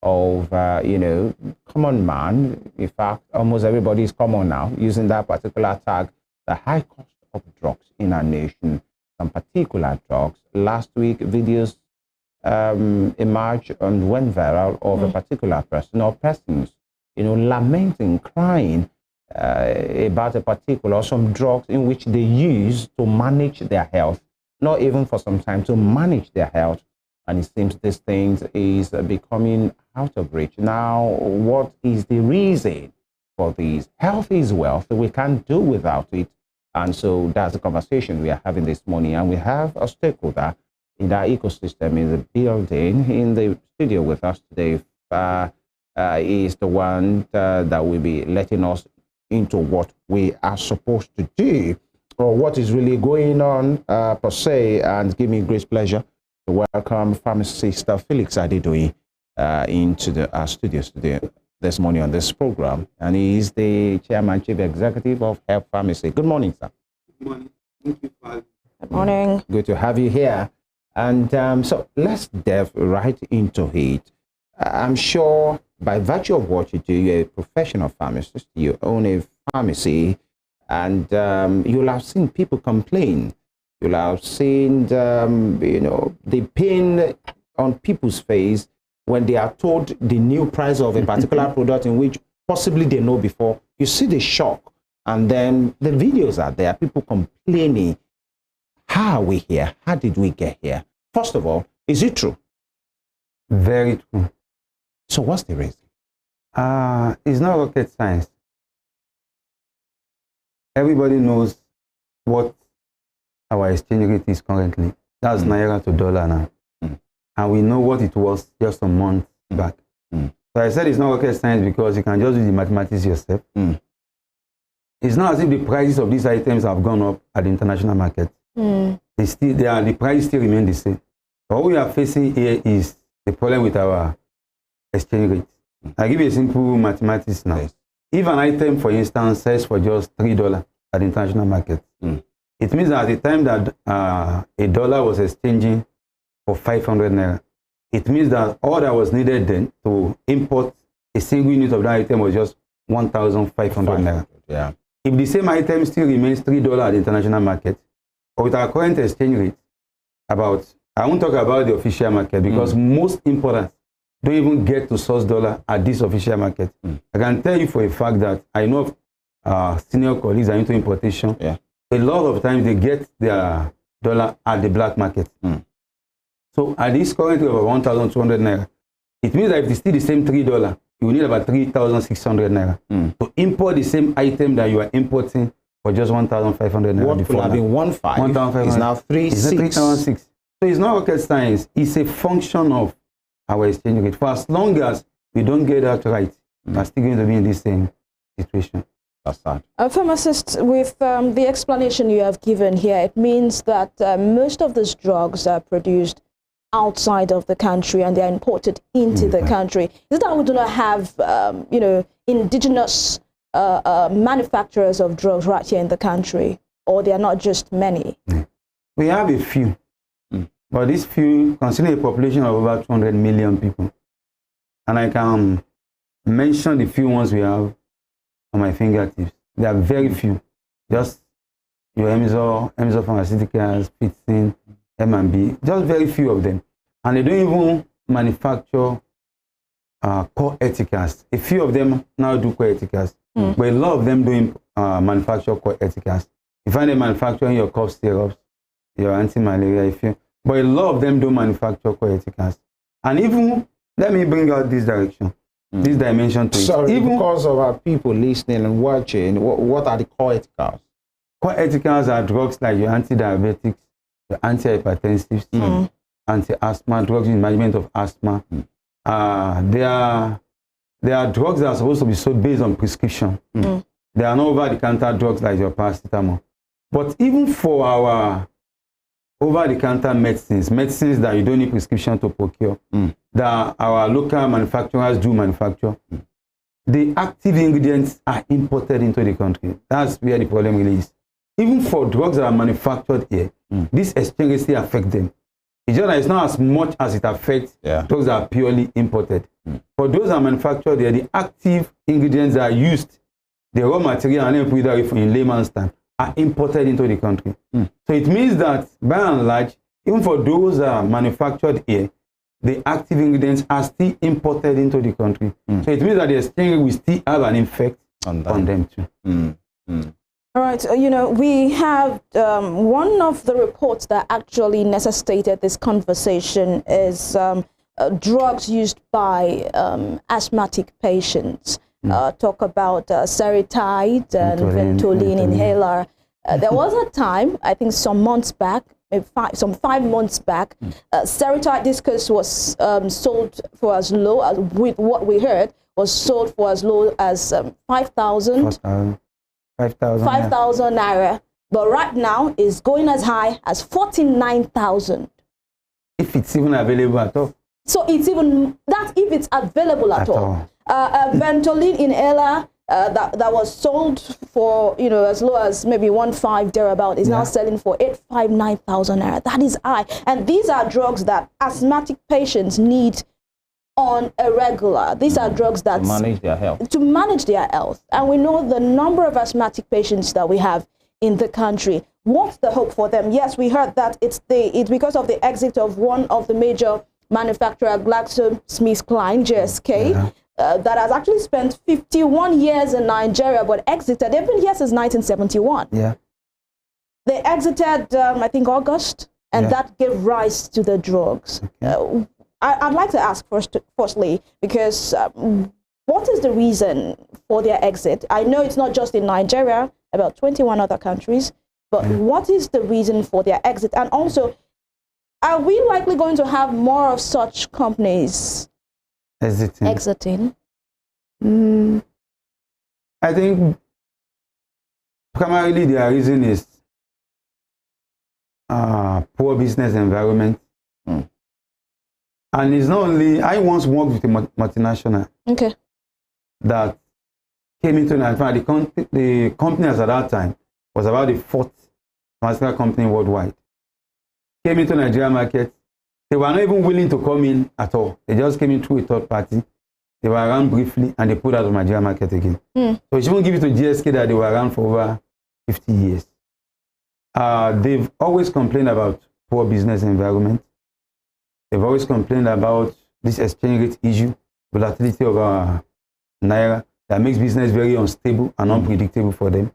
of, common man. In fact, almost everybody is common now using that particular tag, the high cost of drugs in our nation, some particular drugs. Last week, videos emerged and went viral of a particular person or persons, lamenting, crying about a particular, some drugs in which they use to manage their health, not even for some time, to manage their health. And it seems this thing is becoming out of reach. Now, what is the reason for this? Health is wealth. We can't do without it. And so that's the conversation we are having this morning. And we have a stakeholder in that ecosystem in the building, in the studio with us today. He is the one that will be letting us into what we are supposed to do, or what is really going on per se. And give me great pleasure to welcome pharmacist Felix Adedoyin into our studios today, this morning on this program. And he is the chairman, chief executive of Help Pharmacy. Good morning, sir. Good morning. Thank you for having me. Good morning. Good to have you here. And so let's delve right into it. I'm sure by virtue of what you do, you're a professional pharmacist, you own a pharmacy, and you'll have seen people complain. You'll have seen, the pain on people's face when they are told the new price of a particular product in which possibly they know before. You see the shock, and then the videos are there, people complaining. How are we here? How did we get here? First of all, is it true? Very true. So what's the reason? It's not rocket science. Everybody knows what our exchange rate is currently. That's Naira to dollar now. And we know what it was just a month back. So I said it's not rocket science because you can just do the mathematics yourself. It's not as if the prices of these items have gone up at the international market. The prices still remain the same. What we are facing here is the problem with our exchange rate. I'll give you a simple mathematics now. Yes. If an item, for instance, sells for just $3 at the international market, it means that at the time that a dollar was exchanging for 500 naira, it means that all that was needed then to import a single unit of that item was just 1,500 naira. Yeah. If the same item still remains $3 at the international market, or with our current exchange rate, I won't talk about the official market because most importers don't even get to source dollar at this official market. I can tell you for a fact that I know of senior colleagues are into importation. Yeah. A lot of times they get their dollar at the black market. So at this current rate of 1,200 naira, it means that if it's still the same $3, you will need about 3,600 naira to import the same item that you are importing for just 1,500 naira. What could have been 1,500 is now 3,600. So it's not rocket science. It's a function of our exchange rate. For as long as we don't get that right, we're still going to be in this same situation. That's sad. Pharmacist, with the explanation you have given here, it means that most of these drugs are produced outside of the country and they're imported into the country. Is that we do not have, indigenous manufacturers of drugs right here in the country, or they are not just many? We have a few. But these few, considering a population of over 200 million people, and I can mention the few ones we have on my fingertips. There are very few. Just your Emzor Pharmaceuticals, Pitsin, M&B, just very few of them. And they don't even manufacture core eticas. A few of them now do core eticas, but a lot of them don't manufacture core eticas. You find them manufacturing your cough syrups, your anti-malaria, but a lot of them don't manufacture core eticas. And even, let me bring out this direction, this dimension to it. Sorry, even because of our people listening and watching, what are the core eticals? Core eticals are drugs like your anti-diabetics, your anti-hypertensives, anti-asthma, drugs in management of asthma. They are drugs that are supposed to be sold based on prescription. They are not over-the-counter drugs like your paracetamol. But even for our over-the-counter medicines that you don't need prescription to procure, that our local manufacturers do manufacture, the active ingredients are imported into the country. That's where the problem really is. Even for drugs that are manufactured here, this exchange rate still affects them. It's just that it's not as much as it affects drugs that are purely imported. For those that are manufactured here, the active ingredients that are used, the raw material, and then put that in layman's terms, are imported into the country. So it means that, by and large, even for those that are manufactured here, the active ingredients are still imported into the country. So it means that the exchange will still have an effect on them too. All right, we have one of the reports that actually necessitated this conversation is drugs used by asthmatic patients. Talk about Seretide and Ventolin inhaler. There was a time, I think some months back, maybe 5 months back, Serotype Discus was sold for as low as, with what we heard, was sold for as low as 5,000 naira. But right now is going as high as 49,000. If it's even available at all. So it's even that if it's available at all. Ventolin inhaler that was sold for as low as maybe 1.5 thereabout is now selling for 859,000 naira. That is high, and these are drugs that asthmatic patients need on a regular. These are drugs that to manage their health, and we know the number of asthmatic patients that we have in the country. What's the hope for them? Yes, we heard that it's because of the exit of one of the major manufacturer, GlaxoSmithKline, GSK, that has actually spent 51 years in Nigeria, but exited. They've been here since 1971. Yeah. They exited, I think, August, and that gave rise to the drugs. Okay. I'd like to ask firstly, because what is the reason for their exit? I know it's not just in Nigeria, about 21 other countries, but what is the reason for their exit? And also, are we likely going to have more of such companies exiting? I think primarily their reason is poor business environment. And it's not only, I once worked with a multinational that came into Nigeria. The company as at that time was about the 4th pharmaceutical company worldwide. Came into Nigeria market. They were not even willing to come in at all. They just came in through a third party. They were around briefly and they pulled out of Nigeria market again. So she won't give it to GSK that they were around for over 50 years. They've always complained about poor business environment. They've always complained about this exchange rate issue, volatility of our naira that makes business very unstable and unpredictable for them.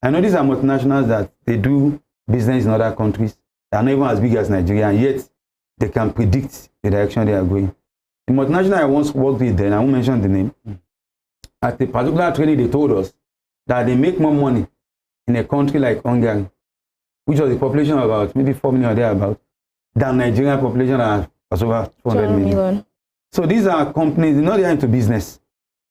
I know these are multinationals that they do business in other countries. They are not even as big as Nigeria, and yet they can predict the direction they are going. The multinational I once worked with then, I won't mention the name, at a particular training they told us that they make more money in a country like Hungary, which was a population of about maybe 4 million or thereabout, than Nigerian population that was over 200 million. So these are companies, they're not into business.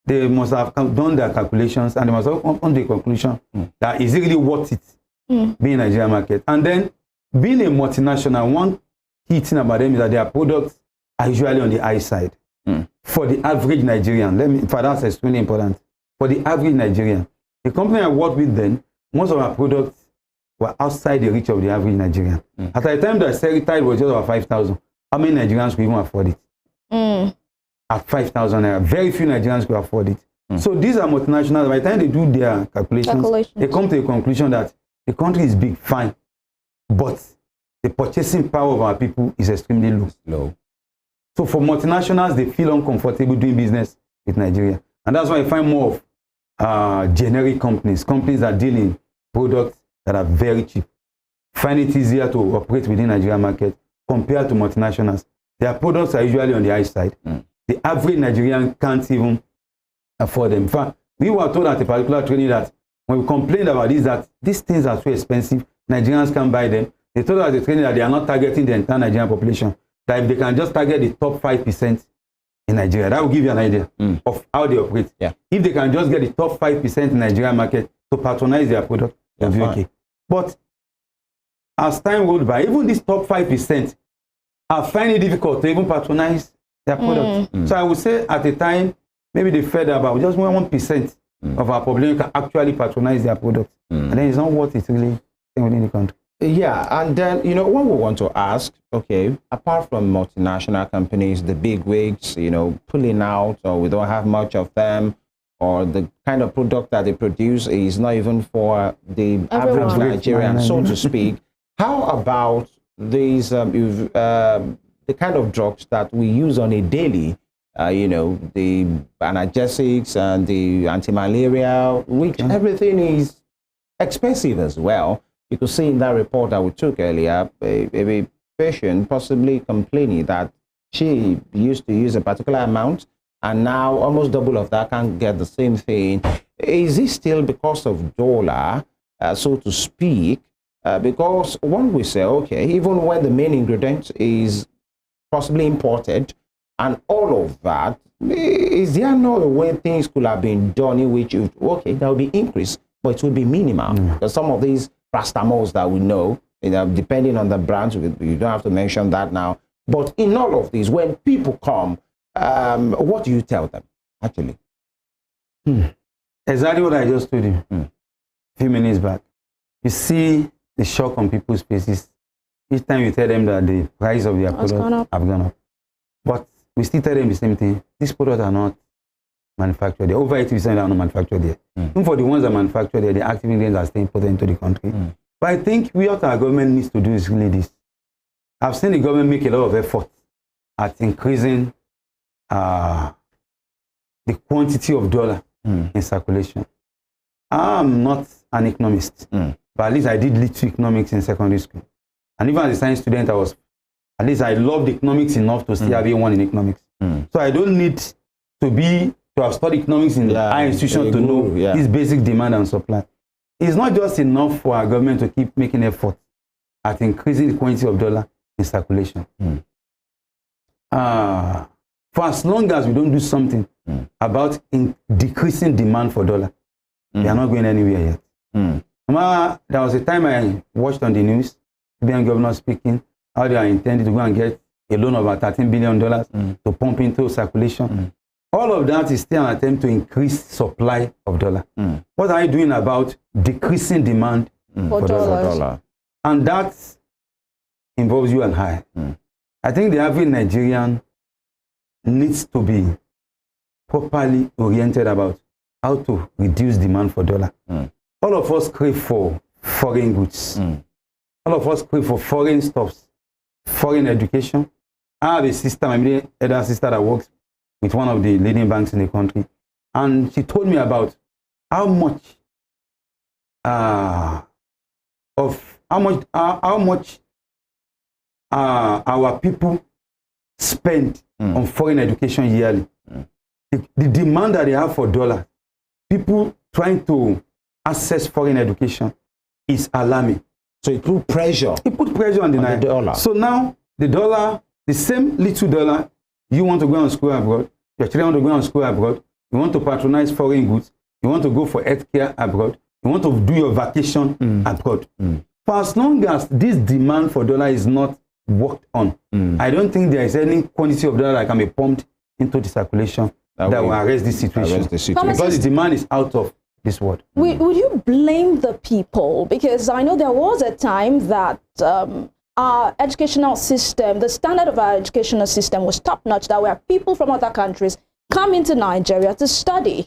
They must have done their calculations and they must have come to the conclusion that is it really worth it being in the Nigerian market. And then being a multinational, one key thing about them is that their products are usually on the high side. For the average Nigerian, that's extremely important. For the average Nigerian, the company I worked with then, most of our products were outside the reach of the average Nigerian. At the time that Serotype was just about 5,000, how many Nigerians could even afford it? At 5,000 naira, very few Nigerians could afford it. So these are multinationals. By the time they do their calculations, they come to a conclusion that the country is big, fine, but the purchasing power of our people is extremely low. So for multinationals, they feel uncomfortable doing business with Nigeria. And that's why I find more of generic companies that deal in products that are very cheap. Find it easier to operate within the Nigerian market compared to multinationals. Their products are usually on the high side. The average Nigerian can't even afford them. In fact, we were told at a particular training that when we complained about this, that these things are so expensive, Nigerians can't buy them. They told us at the training that they are not targeting the entire Nigerian population. That if they can just target the top 5% in Nigeria, that will give you an idea of how they operate. If they can just get the top 5% in Nigerian market to patronize their product, they'll be okay. But as time goes by, even these top 5% are finding it difficult to even patronize their product. So I would say at the time, maybe they fed about just 1% of our population can actually patronize their product. And then it's not worth it really within the country. Yeah, and then, what we want to ask, okay, apart from multinational companies, the big wigs, pulling out, or we don't have much of them, or the kind of product that they produce is not even for the average Nigerian, so to speak. How about these, the kind of drugs that we use on a daily, the analgesics and the anti-malaria, which everything is expensive as well. You could see in that report that we took earlier, a patient possibly complaining that she used to use a particular amount and now almost double of that can't get the same thing. Is it still because of dollar so to speak, because one will say, okay, even when the main ingredient is possibly imported and all of that, is there no way things could have been done in which, okay, there will be increase, but it will be minimal? Because some of these paracetamol that we know, depending on the brands, you don't have to mention that now. But in all of these, when people come, what do you tell them, actually? Exactly what I just told you a few minutes back. You see the shock on people's faces each time you tell them that the price of their products have gone up. But we still tell them the same thing. These products are not manufactured there. Over 80% are not manufactured there. Even for the ones that are manufactured there, the active ingredients are still imported into the country. But I think what our government needs to do is really this. I've seen the government make a lot of effort at increasing the quantity of dollar in circulation. I'm not an economist, but at least I did little economics in secondary school. And even as a science student, at least I loved economics enough to still have A1 in economics. So I don't need to have studied economics in high institutions to know this basic demand and supply. It's not just enough for our government to keep making effort at increasing the quantity of dollar in circulation. For as long as we don't do something about decreasing demand for dollar, we are not going anywhere yet. There was a time I watched on the news, BN governor speaking, how they are intending to go and get a loan of about $13 billion to pump into circulation. All of that is still an attempt to increase supply of dollar. What are you doing about decreasing demand for dollar? And that involves you and I. I think the average Nigerian needs to be properly oriented about how to reduce demand for dollar. All of us crave for foreign goods. All of us crave for foreign stuffs, foreign education. I have a sister, my elder sister, that works with one of the leading banks in the country, and she told me about how much our people spend on foreign education yearly. The demand that they have for dollar, people trying to access foreign education, is alarming. So it put pressure. It put pressure on the dollar. So now the dollar, the same little dollar, you want to go on school abroad, your children want to go on school abroad, you want to patronize foreign goods, you want to go for healthcare abroad, you want to do your vacation abroad. For as long as this demand for dollar is not worked on, I don't think there is any quantity of dollar that can be pumped into the circulation that will arrest this situation. Because the demand is out of this world. Would you blame the people? Because I know there was a time that our educational system, the standard of our educational system was top-notch, that where people from other countries come into Nigeria to study.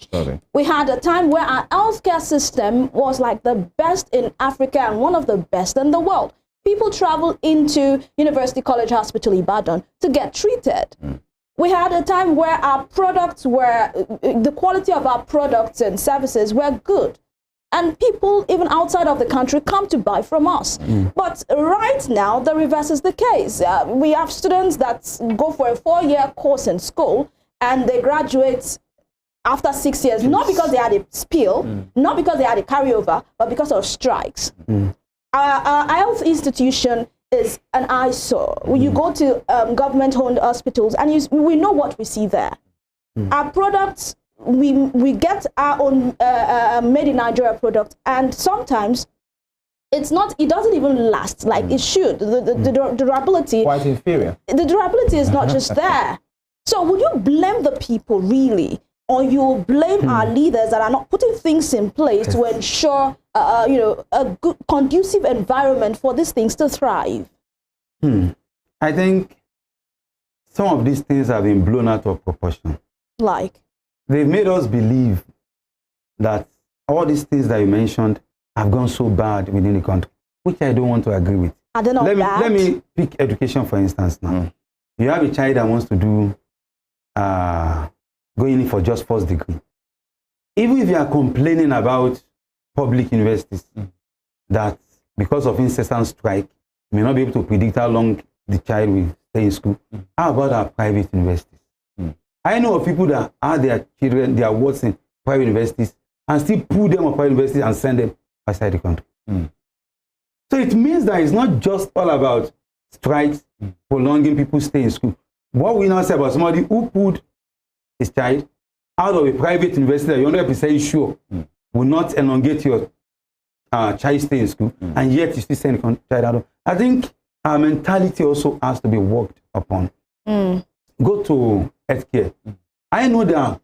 We had a time where our healthcare system was like the best in Africa and one of the best in the world. People travel into University College Hospital Ibadan to get treated. We had a time where our products were, the quality of our products and services were good. And people, even outside of the country, come to buy from us. But right now, the reverse is the case. We have students that go for a 4-year course in school, and they graduate after 6 years, not because they had a spill, not because they had a carryover, but because of strikes. Our health institution is an eyesore. When you go to government-owned hospitals, and we know what we see there. Our products, we get our own made in Nigeria product, and sometimes it doesn't even last like it should. The durability, quite inferior. The durability is not just there. So would you blame the people really, or you blame our leaders that are not putting things in place to ensure a good conducive environment for these things to thrive? I think some of these things have been blown out of proportion. Like? They've made us believe that all these things that you mentioned have gone so bad within the country, which I don't want to agree with. Are they not bad? Let me pick education, for instance, now. You have a child that wants to do, going in for just first degree. Even if you are complaining about public universities, that because of incessant strike, you may not be able to predict how long the child will stay in school. How about our private universities? I know of people that are their children, their words in private universities, and still pull them on private universities and send them outside the country. So it means that it's not just all about strikes, prolonging people's stay in school. What we now say about somebody who put his child out of a private university that you're 100% sure will not elongate your child stay in school, and yet you still send the child out of. I think our mentality also has to be worked upon. Go to healthcare. I know there are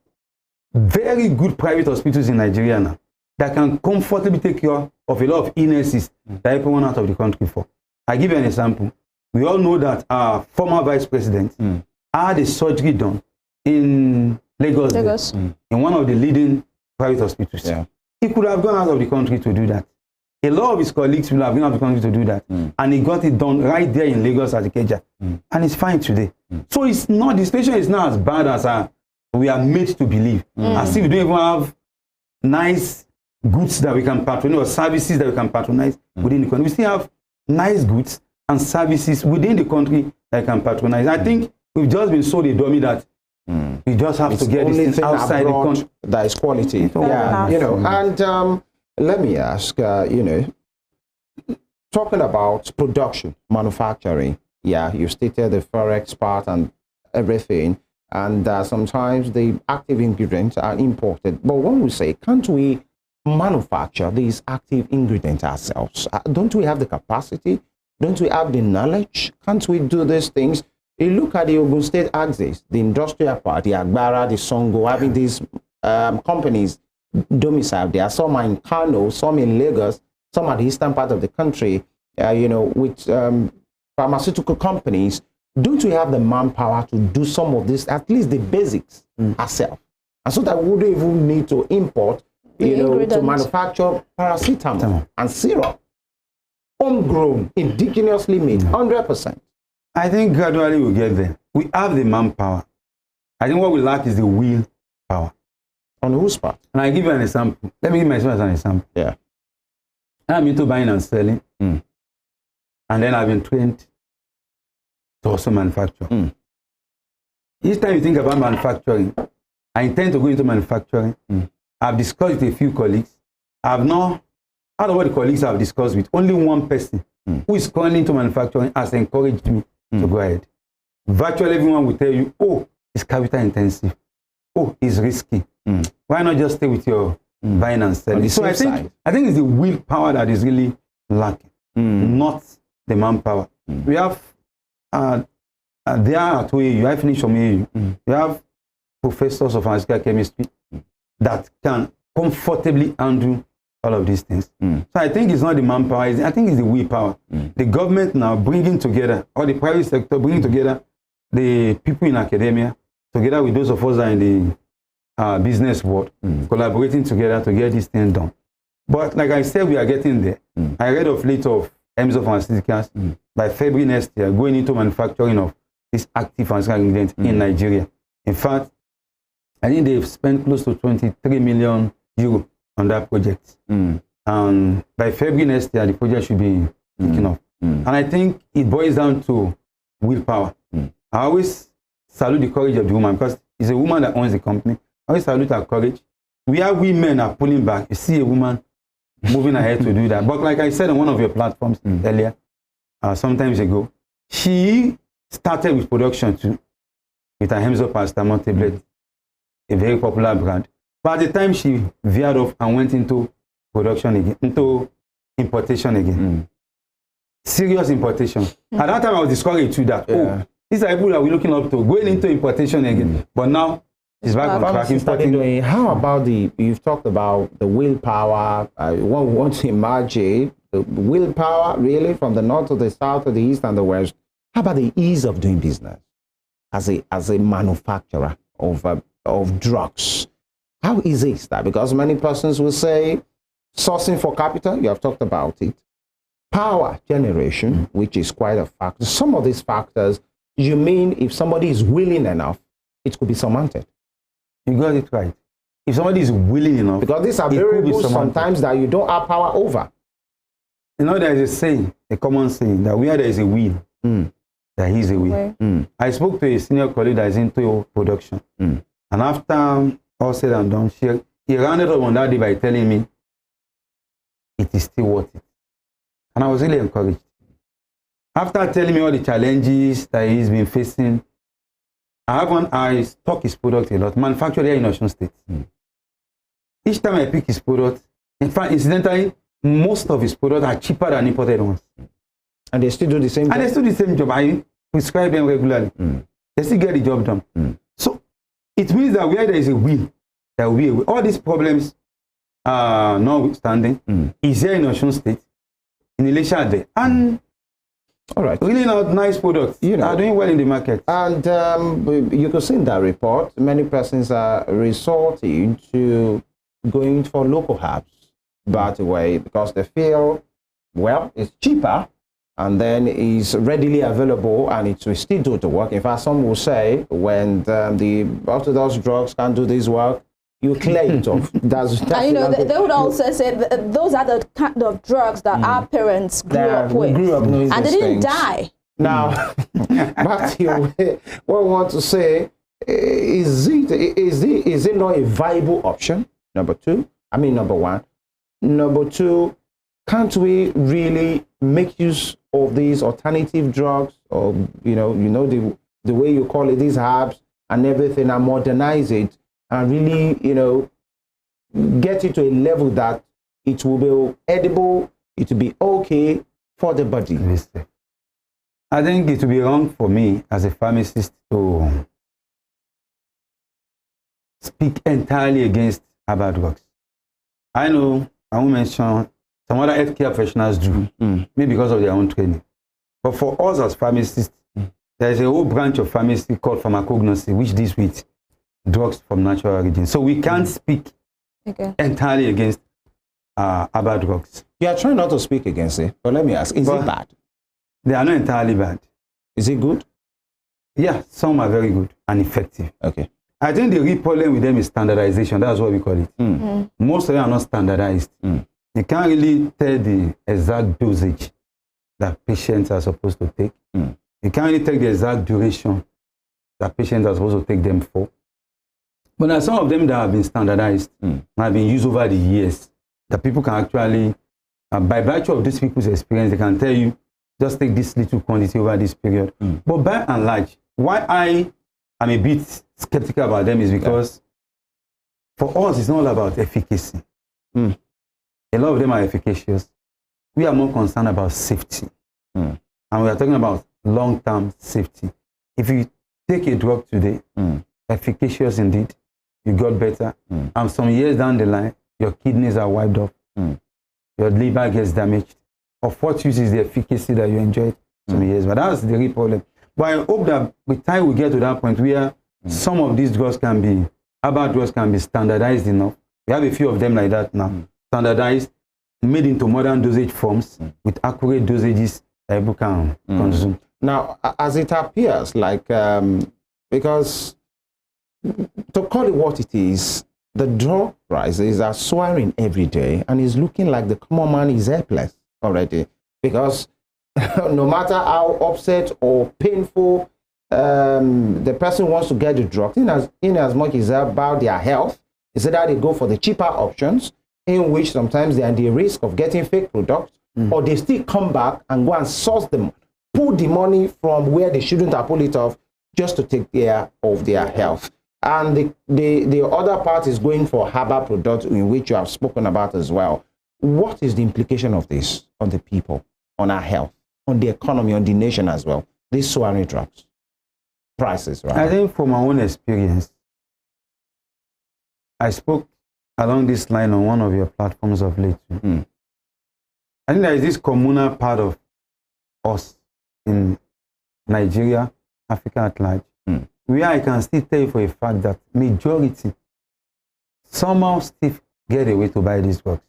very good private hospitals in Nigeria now that can comfortably take care of a lot of illnesses that everyone out of the country for. I give you an example. We all know that our former vice president had a surgery done in Lagos. In one of the leading private hospitals. Yeah. He could have gone out of the country to do that. A lot of his colleagues will have gone out of the country to do that. And he got it done right there in Lagos at Ikeja. And it's fine today. So it's not, the situation is not as bad as we are made to believe. As if we don't even have nice goods that we can patronize, or services that we can patronize within the country. We still have nice goods and services within the country that we can patronize. I think we've just been sold a dummy that we just have to get this thing outside the country. That is quality. Yeah, you know, and let me ask, you know, talking about production, manufacturing, yeah, you stated the forex part and everything, and sometimes the active ingredients are imported. But when we say, can't we manufacture these active ingredients ourselves? Don't we have the capacity? Don't we have the knowledge? Can't we do these things? You look at the Ogun State axis, the industrial part, the Agbara, the Songo, having these companies domiciled there. Some are in Kano, some in Lagos, some at the eastern part of the country, you know, with pharmaceutical companies. Don't we have the manpower to do some of this, at least the basics ourselves? And so that we wouldn't even need to import, you know, to manufacture paracetamol and syrup. Homegrown, indigenously made, 100%. I think gradually we'll get there. We have the manpower. I think what we lack is the willpower. On whose part? And I give you an example. Let me give myself as an example. Yeah. I'm into buying and selling. And then I've been trained to also manufacture. Each time you think about manufacturing, I intend to go into manufacturing. I've discussed with a few colleagues. I've not, out of what the colleagues I've discussed with, only one person who is calling into manufacturing has encouraged me to go ahead. Virtually everyone will tell you, oh, it's capital intensive. Oh, it's risky. Why not just stay with your buying and selling? So I think it's the willpower that is really lacking, not the manpower. We have, there at OAU, I finished from OAU, we have professors of physical chemistry that can comfortably handle all of these things. So I think it's not the manpower, I think it's the willpower. The government now bringing together, or the private sector bringing together the people in academia, together with those of us that are in the business world, collaborating together to get this thing done. But like I said, we are getting there. I read of late of Emzo Pharmaceuticals by February next year going into manufacturing of this active pharmaceutical ingredient in Nigeria. In fact, I think they've spent close to 23 million euro on that project. And by February next year, the project should be kicking off. And I think it boils down to willpower. I always salute the courage of the woman because it's a woman that owns the company. I always salute her courage. Where we men are pulling back, you see a woman moving ahead to do that. But like I said on one of your platforms earlier, sometimes ago, she started with production too, with her Emzo paracetamol tablet, a very popular brand. But at the time she veered off and went into production again, into importation again. Serious importation. At that time I was discouraged too that, oh, these are people that we're looking up to, going into importation again. But now it's back on track. Importing. How about you've talked about the willpower, what we want to imagine, the willpower really from the north to the south to the east and the west. How about the ease of doing business as a manufacturer of drugs? How easy is that? Because many persons will say sourcing for capital, you have talked about it. Power generation, which is quite a factor. Some of these factors, you mean if somebody is willing enough, it could be surmounted. You got it right. If somebody is willing enough. Because these are variables sometimes that you don't have power over. You know, there is a saying, a common saying, that where there is a will, there is a will. I spoke to a senior colleague that is into production. And after all said and done, he rounded up on that day by telling me, it is still worth it. And I was really encouraged. After telling me all the challenges that he's been facing, I stock his product a lot, manufactured here in Osun State. Each time I pick his product, in fact, incidentally, most of his products are cheaper than imported ones. And they still do the same job? And they still do the same job. I prescribe them regularly. They still get the job done. So it means that where there is a will, there will be a will. All these problems notwithstanding, is here in Osun State, in Elisha there. And all right, really not nice products. Are doing well in the market. And you could see in that report, many persons are resorting to going for local herbs, by the way, because they feel, well, it's cheaper and then it's readily available and it will still do the work. In fact, some will say when the orthodox drugs can't do this work, you clear it off. That's and they would also say that those are the kind of drugs that our parents grew up with. And they didn't die. Now, back to your way, what I want to say, is it not a viable option? Number one. Number two, can't we really make use of these alternative drugs, or the way you call it, these herbs and everything, and modernize it and really, get it to a level that it will be edible, it will be okay for the body? I think it would be wrong for me as a pharmacist to speak entirely against herbal drugs. I know, I won't mention, some other healthcare professionals do, maybe because of their own training. But for us as pharmacists, there is a whole branch of pharmacy called pharmacognosy, which deals with drugs from natural origin. So we can't speak entirely against herbal drugs. You are trying not to speak against it, but let me ask, is it bad? They are not entirely bad. Is it good? Yeah, some are very good and effective. Okay. I think the real problem with them is standardization. That's what we call it. Most of them are not standardized. You can't really tell the exact dosage that patients are supposed to take. You can't really take the exact duration that patients are supposed to take them for. But there are some of them that have been standardized and have been used over the years, that people can actually, by virtue of these people's experience, they can tell you, just take this little quantity over this period. But by and large, why I am a bit skeptical about them is because for us, it's not all about efficacy. A lot of them are efficacious. We are more concerned about safety. And we are talking about long-term safety. If you take a drug today, efficacious indeed, you got better, and some years down the line, your kidneys are wiped off, your liver gets damaged. Of what use is the efficacy that you enjoyed some years? But that's the real problem. But I hope that with time we get to that point where some of these drugs herbal drugs can be standardized enough. We have a few of them like that now. Standardized, made into modern dosage forms with accurate dosages that people can consume. Now, as it appears, like, because to call it what it is, the drug prices are soaring every day, and it's looking like the common man is helpless already, because no matter how upset or painful the person wants to get the drug, in as much as about their health, is that they go for the cheaper options, in which sometimes they are at the risk of getting fake products, or they still come back and go and source them, pull the money from where they shouldn't have pulled it off, just to take care of their health. And the other part is going for herbal products, in which you have spoken about as well. What is the implication of this on the people, on our health, on the economy, on the nation as well? These soaring drugs prices, right? I think from my own experience, I spoke along this line on one of your platforms of late. I think there is this communal part of us in Nigeria, Africa at large, where I can still tell you for a fact that majority somehow still get away to buy these drugs.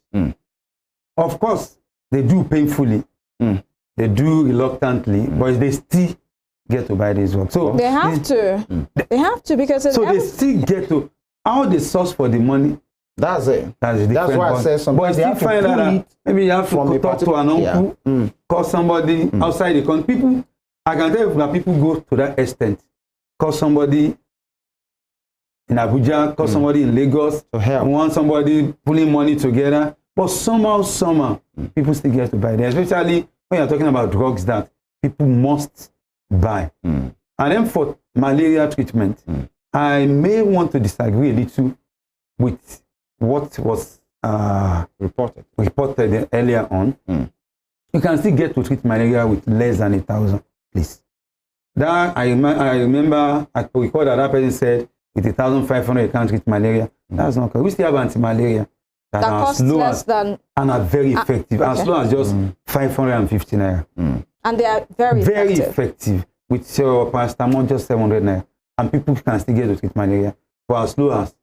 Of course, they do painfully, they do reluctantly, but they still get to buy these drugs. So they have to. They have to, because so they still get to. How they source for the money? That's it. That's why I said something. But still find out maybe you have to talk to an uncle, call somebody outside the country. People, I can tell you that people go to that extent. Call somebody in Abuja, call somebody in Lagos, to help. Want somebody pulling money together. But somehow, people still get to buy them, especially when you're talking about drugs that people must buy. And then for malaria treatment, I may want to disagree a little with what was reported earlier on. You can still get to treat malaria with less than 1,000, please. That I remember, I recall that person said with 1,500 you can't treat malaria. That's not correct. We still have anti-malaria that are costs slow less than and are very effective, as low as just 550 naira. And they are very effective. With your paracetamol, just 700 naira. And people can still get to treat malaria for as low as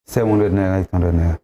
700 naira, 800 naira.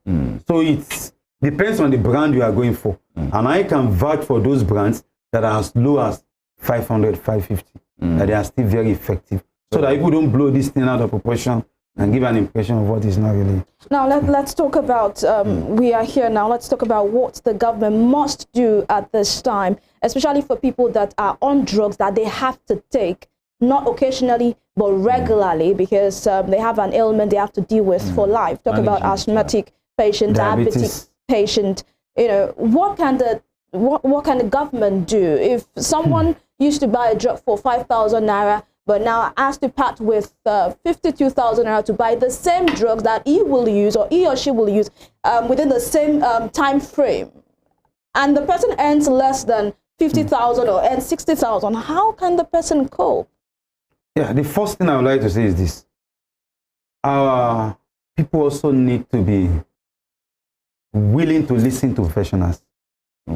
So it depends on the brand you are going for. And I can vouch for those brands that are as low as 500, 550, that they are still very effective. So that people don't blow this thing out of proportion and give an impression of what is not really. Now, let's talk about, we are here now, let's talk about what the government must do at this time, especially for people that are on drugs that they have to take, not occasionally, but regularly, because they have an ailment they have to deal with for life. Talk about asthmatic patient, diabetic patient. You know, what can the government do if someone used to buy a drug for 5,000 naira, but now has to part with 52,000 naira to buy the same drugs that he will use or he or she will use within the same time frame, and the person earns less than 50,000 or earns 60,000? How can the person cope? Yeah, the first thing I would like to say is this: our people also need to be willing to listen to professionals.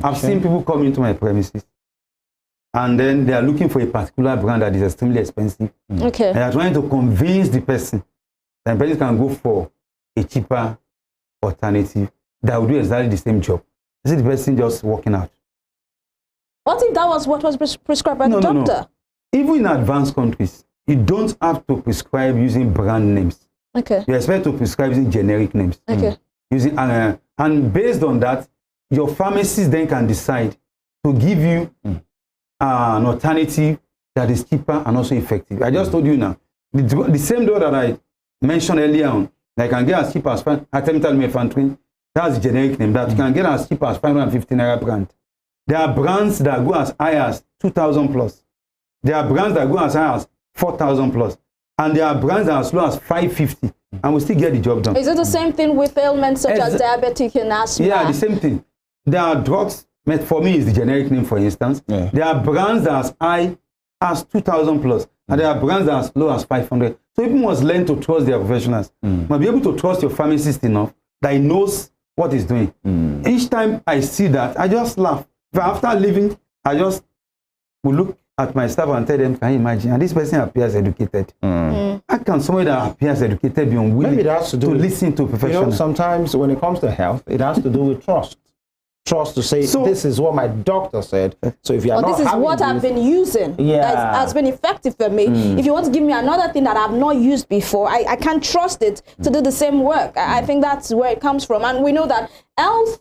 I've seen people come into my premises and then they are looking for a particular brand that is extremely expensive. Okay. They are trying to convince the person that the person can go for a cheaper alternative that will do exactly the same job. Is it the person just walking out? What if that was what was prescribed by the doctor? No. Even in advanced countries, you don't have to prescribe using brand names. Okay. You expect to prescribe using generic names. Okay. Using and based on that, your pharmacist then can decide to give you an alternative that is cheaper and also effective. I just told you now, the same drug that I mentioned earlier on, I can get as cheap as artemether-lumefantrine. That's the generic name. That you can get as cheap as 550 naira brand. There are brands that go as high as 2,000 plus. There are brands that go as high as 4,000 plus. And there are brands that are as low as 550. And we still get the job done. Is it the same thing with ailments such as diabetic and asthma? Yeah, the same thing. There are drugs, for me is the generic name, for instance. Yeah. There are brands that are as high as 2,000 plus. And there are brands that are as low as 500. So people must learn to trust their professionals. Must be able to trust your pharmacist enough that he knows what he's doing. Each time I see that, I just laugh. But after leaving, I just will look at my staff and tell them, can you imagine? And this person appears educated. How can someone that appears educated be unwilling to listen to professionals? You know, sometimes when it comes to health, it has to do with trust. Trust to say, this is what my doctor said. So if you are not this is what I've been using that has been effective for me. If you want to give me another thing that I've not used before, I can't trust it to do the same work. I think that's where it comes from. And we know that health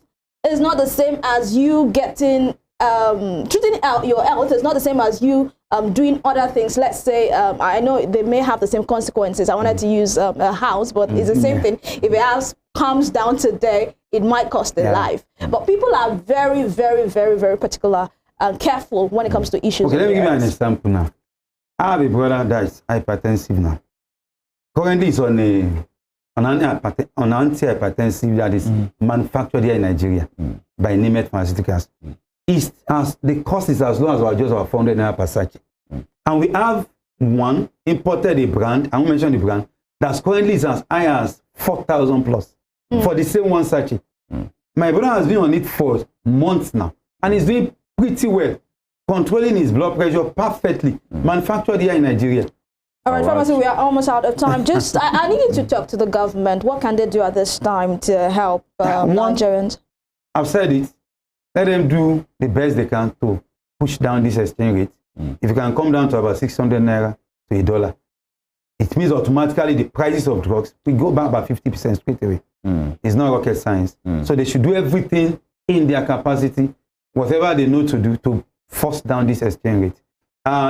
is not the same as you getting treating your health is not the same as you doing other things. Let's say I know they may have the same consequences. I wanted to use a house, but it's the same thing. If a house comes down today, it might cost their life. But people are very, very, very, very particular and careful when it comes to issues. Okay, let me give you an example now. I have a brother that is hypertensive now. Currently, it's on an anti-hypertensive that is manufactured here in Nigeria by Nimet Pharmaceuticals. The cost is as low as just about 400 naira per sachet. And we have one imported a brand, and we mentioned the brand, that's currently is as high as 4,000 plus for the same one sachet. My brother has been on it for months now, and he's doing pretty well, controlling his blood pressure perfectly, manufactured here in Nigeria. All right, Pharmacy, we are almost out of time. Just, I need you to talk to the government. What can they do at this time to help Nigerians? I've said it. Let them do the best they can to push down this exchange rate. If you can come down to about 600 naira to $1, it means automatically the prices of drugs will go back by 50% straight away. It's not rocket science. So they should do everything in their capacity, whatever they know to do to force down this exchange rate.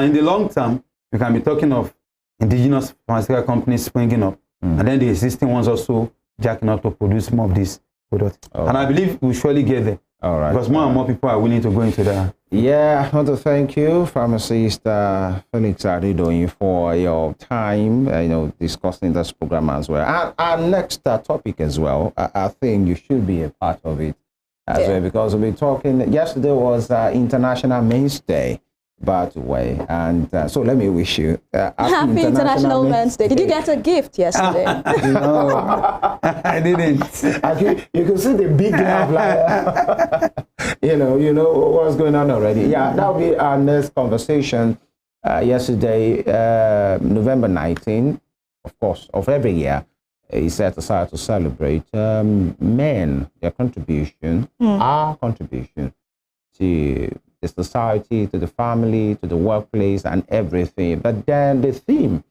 In the long term, we can be talking of indigenous pharmaceutical companies springing up, and then the existing ones also jacking up to produce more of these product. And I believe we'll surely get there. All right. Because more and more people are willing to go into that. Yeah, I want to thank you, pharmacist Felix Adedoyin, for your time, discussing this program as well. And our next topic as well, I think you should be a part of it as well, because we'll be talking, yesterday was International Men's Day, by the way, and so let me wish you Happy International Men's Day. Did you get a gift yesterday? No, I didn't. You can see the big laugh, like, you know what's going on already. Yeah, that'll be our next conversation. Yesterday, November 19, of course, of every year, is set aside to celebrate men, their contribution, our contribution to the society, to the family, to the workplace, and everything. But then the theme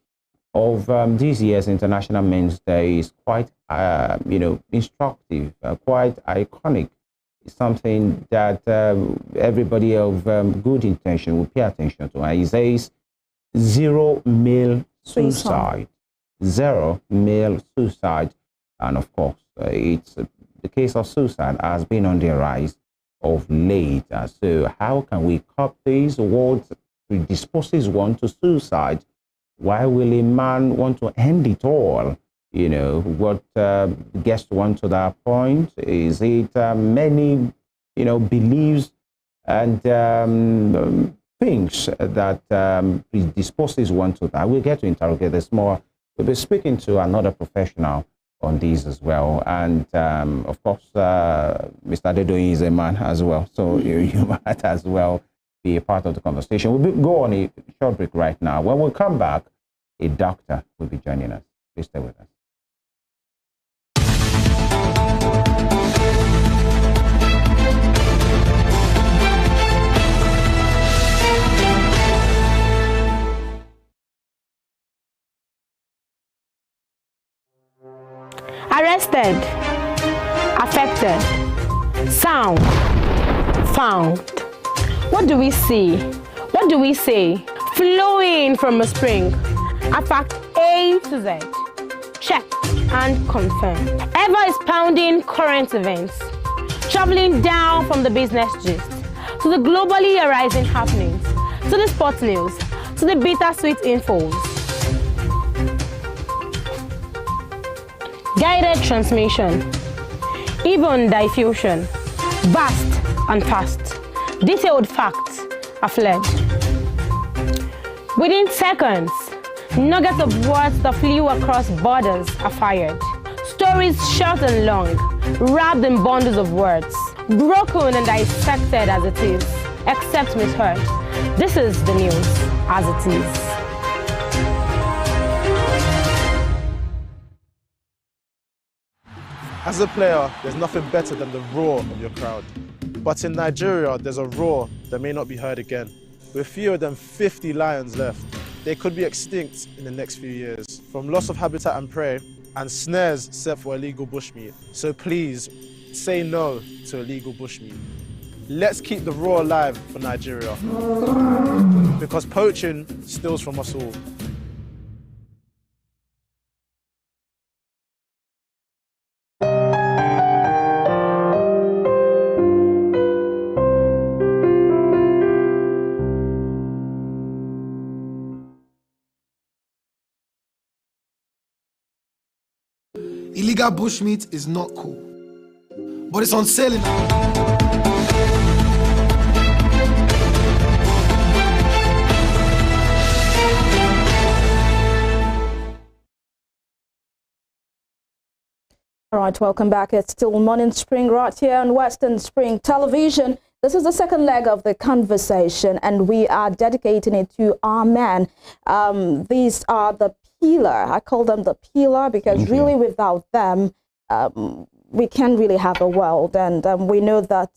of this year's International Men's Day is quite, instructive, quite iconic. It's something that everybody of good intention will pay attention to. And it says, zero male suicide. Zero male suicide. And of course, it's the case of suicide has been on the rise of late. So how can we curb this? What predisposes one to suicide? Why will a man want to end it all? What gets one to that point? Is it many, beliefs and things that predisposes one to that? We'll get to interrogate this more. We'll be speaking to another professional on these as well. And of course, Mr. Adedoyin is a man as well. So you might as well be a part of the conversation. We'll go on a short break right now. When we come back, a doctor will be joining us. Please stay with us. Arrested, affected, sound, found. What do we see? What do we say? Flowing from a spring. A fact A to Z. Check and confirm. Ever expounding current events. Traveling down from the business gist to the globally arising happenings, to the sports news, to the bittersweet infos. Guided transmission, even diffusion, vast and fast, detailed facts are fled. Within seconds, nuggets of words that flew across borders are fired. Stories short and long, wrapped in bundles of words, broken and dissected as it is, except misheard. This is the news as it is. As a player, there's nothing better than the roar of your crowd. But in Nigeria, there's a roar that may not be heard again. With fewer than 50 lions left, they could be extinct in the next few years from loss of habitat and prey and snares set for illegal bushmeat. So please, say no to illegal bushmeat. Let's keep the roar alive for Nigeria, because poaching steals from us all. Illegal bushmeat is not cool, but it's on sale now. All right, welcome back. It's still Morning Spring right here on Western Spring Television. This is the second leg of the conversation, and we are dedicating it to our men. These are the pillar. I call them the pillar because really without them, we can't really have a world. And we know that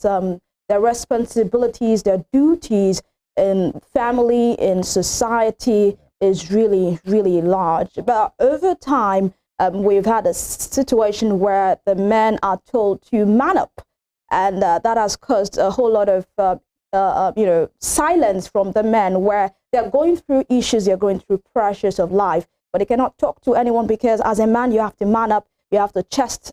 their responsibilities, their duties in family, in society is really, really large. But over time, we've had a situation where the men are told to man up, and that has caused a whole lot of silence from the men, where they're going through issues, they're going through pressures of life, but they cannot talk to anyone because as a man you have to man up, you have to chest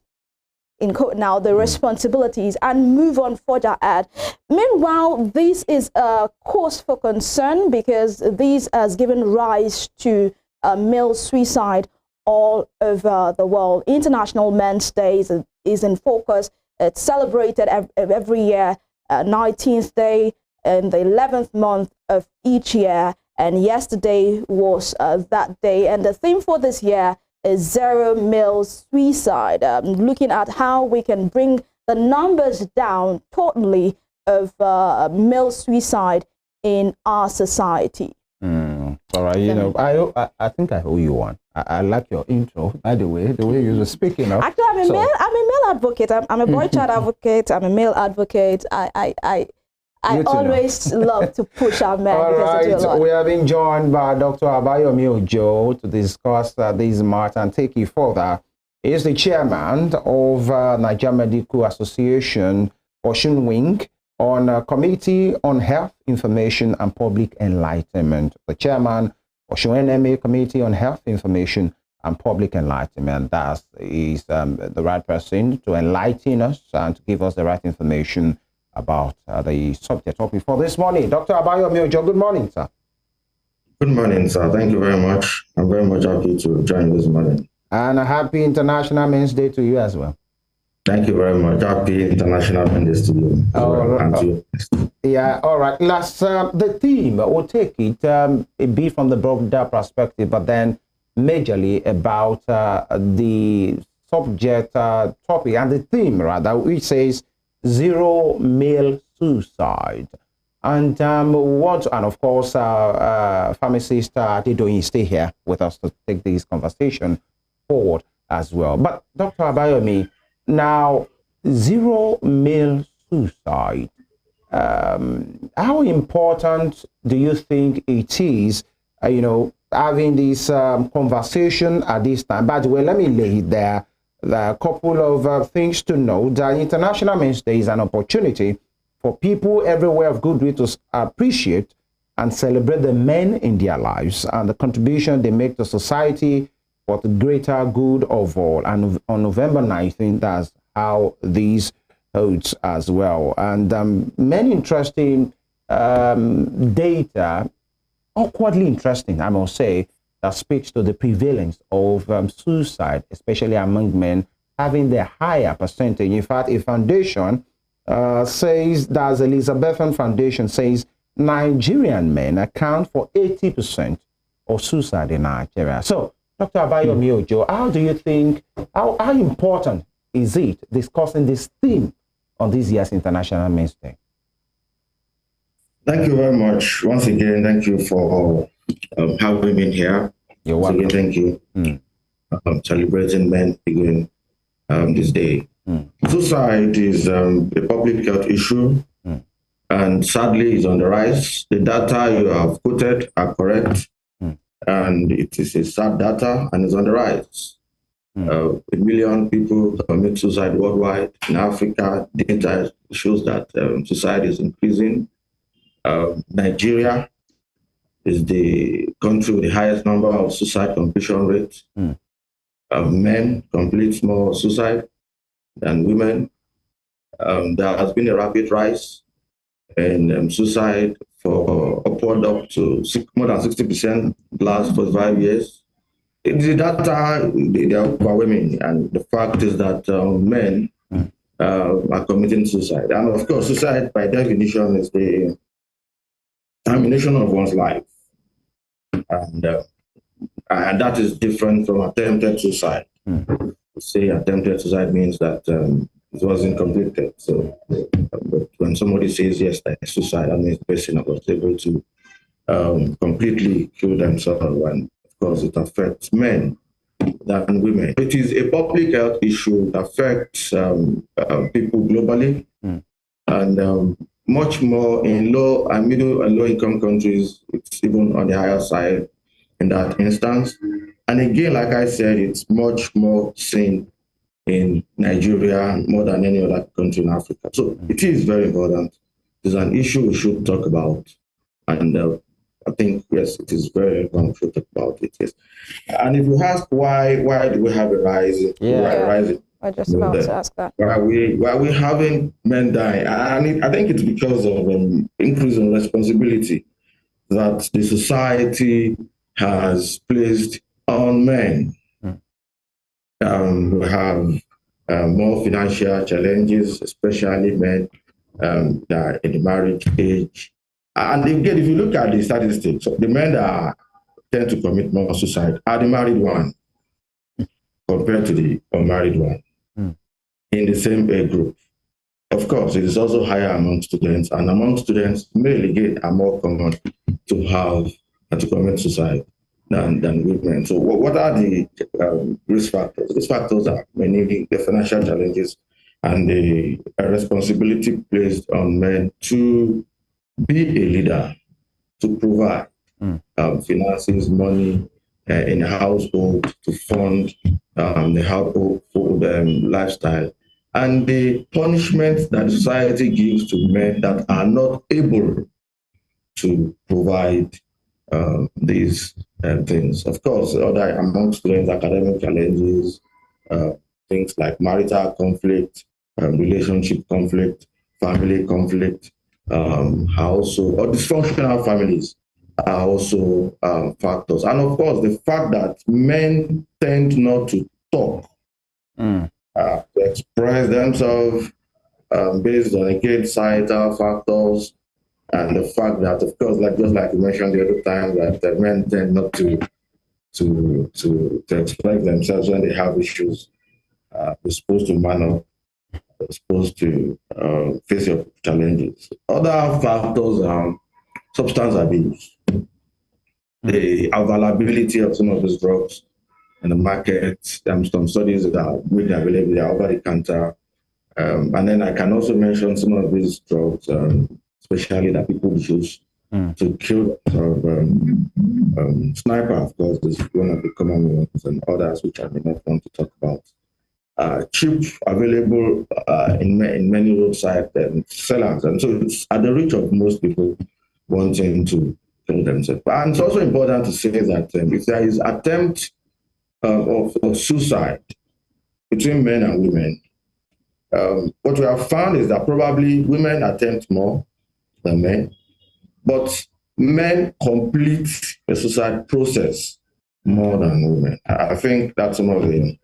in quote now, the responsibilities and move on further ahead. Meanwhile, this is a cause for concern because this has given rise to male suicide all over the world. International Men's Day is in focus. It's celebrated every year, 19th day in the 11th month of each year. And yesterday was that day. And the theme for this year is Zero Male Suicide, looking at how we can bring the numbers down totally of male suicide in our society. All right, you know, I think I owe you one. I like your intro, by the way you were speaking of. Actually, I'm a male advocate. I'm a boy child advocate. I'm a male advocate. I always love to push our men. All because they do a right, lot. we have been joined by Dr. Abayomi Ojo to discuss this matter and take it further. He is the chairman of Nigeria Medical Association, Osun Wing, on Committee on Health, Information and Public Enlightenment. The chairman of Osun NMA Committee on Health, Information and Public Enlightenment. That is the right person to enlighten us and to give us the right information about the subject topic for this morning. Dr. Abayomi Ojo, good morning, sir. Good morning, sir. Thank you very much. I'm very much happy to join this morning. And a happy International Men's Day to you as well. Thank you very much. Happy International Men's Day to you. Yeah, all right. Last, the theme, we'll take it a bit from the broader perspective, but then majorly about the subject topic and the theme, rather, which says zero male suicide. And of course, pharmacist Adedoyin stay here with us to take this conversation forward as well. But Dr. Abayomi, now, zero male suicide. How important do you think it is, having this conversation at this time? By the way, let me lay it there. There are a couple of things to know. The International Men's Day is an opportunity for people everywhere of goodwill to appreciate and celebrate the men in their lives and the contribution they make to society for the greater good of all. And on November 19th, that's how these holds as well. And many interesting data, awkwardly interesting, I must say, that speaks to the prevalence of suicide, especially among men, having the higher percentage. In fact, a foundation says, that's Elizabethan Foundation, says Nigerian men account for 80% of suicide in Nigeria. So, Dr. Abayomi Ojo, how do you think, how important is it discussing this theme on this year's International Men's Day? Thank you very much. Once again, thank you for having me here. You're welcome. Again, thank you. Celebrating men again this day. Suicide is a public health issue and sadly is on the rise. The data you have quoted are correct. And it is a sad data and it's on the rise. 1 million people commit suicide worldwide. In Africa, data shows that suicide is increasing. Nigeria is the country with the highest number of suicide completion rates. Men complete more suicide than women. There has been a rapid rise in suicide for upward up to more than 60% the last 45 years. The data, they are overwhelming, and the fact is that men are committing suicide. And of course, suicide by definition is the termination of one's life. And that is different from attempted suicide. Say attempted suicide means that it wasn't completed. So, but when somebody says yes, that is suicide, that means the person was able to completely kill themselves. And of course, it affects men than women. It is a public health issue that affects people globally, and much more in low and middle and low income countries. It's even on the higher side in that instance. And again, like I said, it's much more seen in Nigeria more than any other country in Africa. So it is very important. It's an issue we should talk about. And I think, yes, it is very important to talk about it. Yes. And if you ask why do we have a rise? I was just about to ask that. Why we having men dying? I think it's because of increase in responsibility that the society has placed on men. We have more financial challenges, especially men that are in the marriage age. And again, if you look at the statistics, the men that tend to commit more suicide are the married one compared to the unmarried one in the same age group. Of course, it is also higher among students, and among students, male again are more common to have and to commit suicide than women. So what are the risk factors? Risk factors are mainly the financial challenges and the responsibility placed on men to be a leader, to provide finances, money in a household, to fund the household lifestyle, and the punishment that society gives to men that are not able to provide these things. Of course, other among students, academic challenges, things like marital conflict, relationship conflict, family conflict, household or dysfunctional families are also factors. And of course, the fact that men tend not to talk, to express themselves based on again societal factors, and the fact that, of course, just like you mentioned the other time, that men tend not to express themselves when they have issues. They're supposed to man up, they're supposed to face your challenges. Other factors are substance abuse, the availability of some of these drugs in the market. Some studies that are really available, they are over the counter. And then I can also mention some of these drugs, especially that people use to kill sniper, of course, is one of the common ones, and others which I may not want to talk about. Cheap, available in many roadside sellers, and so it's at the reach of most people wanting to kill themselves. And it's also important to say that if there is attempt of suicide between men and women, what we have found is that probably women attempt more than men, but men complete the suicide process more than women. I think that's some of the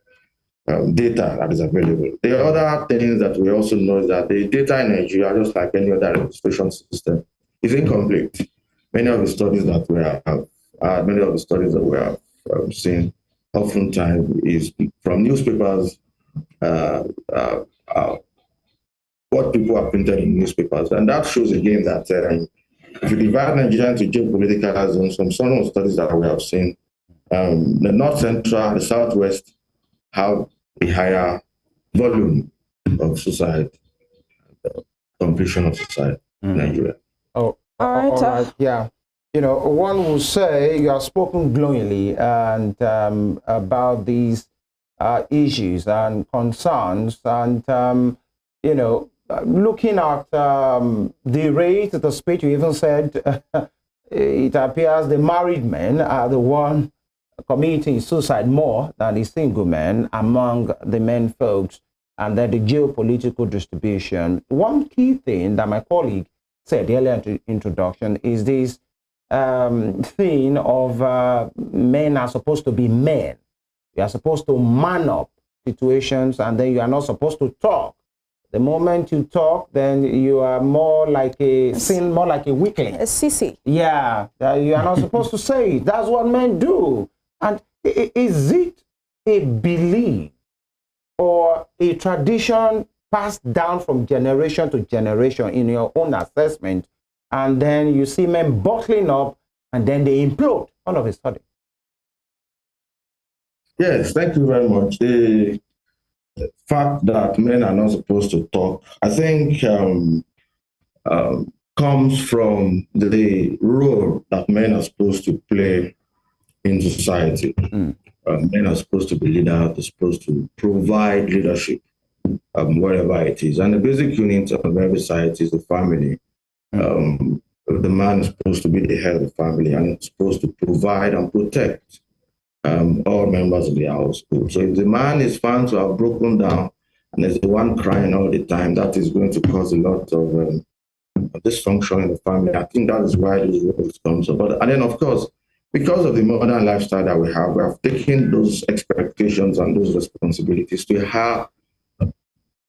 data that is available. The other things that we also know is that the data in Nigeria, just like any other registration system, is incomplete. Many of the studies that we have seen oftentimes is from newspapers, what people have printed in newspapers. And that shows again that if you divide Nigeria into geopolitical zones, from some of the studies that we have seen, the North Central, the Southwest have a higher volume of suicide, completion of suicide in Nigeria. Oh, all right. Yeah. One will say you have spoken glowingly and about these issues and concerns, and looking at the rate, the speech, you even said it appears the married men are the one committing suicide more than the single men among the men folks, and then the geopolitical distribution. One key thing that my colleague said earlier in the introduction is this thing of men are supposed to be men. You are supposed to man up situations, and then you are not supposed to talk. The moment you talk, then you are more like a weakling. A sissy. Yeah, you are not supposed to say it. That's what men do. And is it a belief or a tradition passed down from generation to generation in your own assessment, and then you see men bottling up and then they implode all of a sudden? Yes, thank you very much. The fact that men are not supposed to talk, I think, comes from the role that men are supposed to play in society. Men are supposed to be leaders, they're supposed to provide leadership wherever it is. And the basic unit of every society is the family. The man is supposed to be the head of the family and it's supposed to provide and protect all members of the household. So if the man is found to have broken down and is the one crying all the time, that is going to cause a lot of dysfunction in the family. I think that is why those roles come. And then, of course, because of the modern lifestyle that we have taken those expectations and those responsibilities to a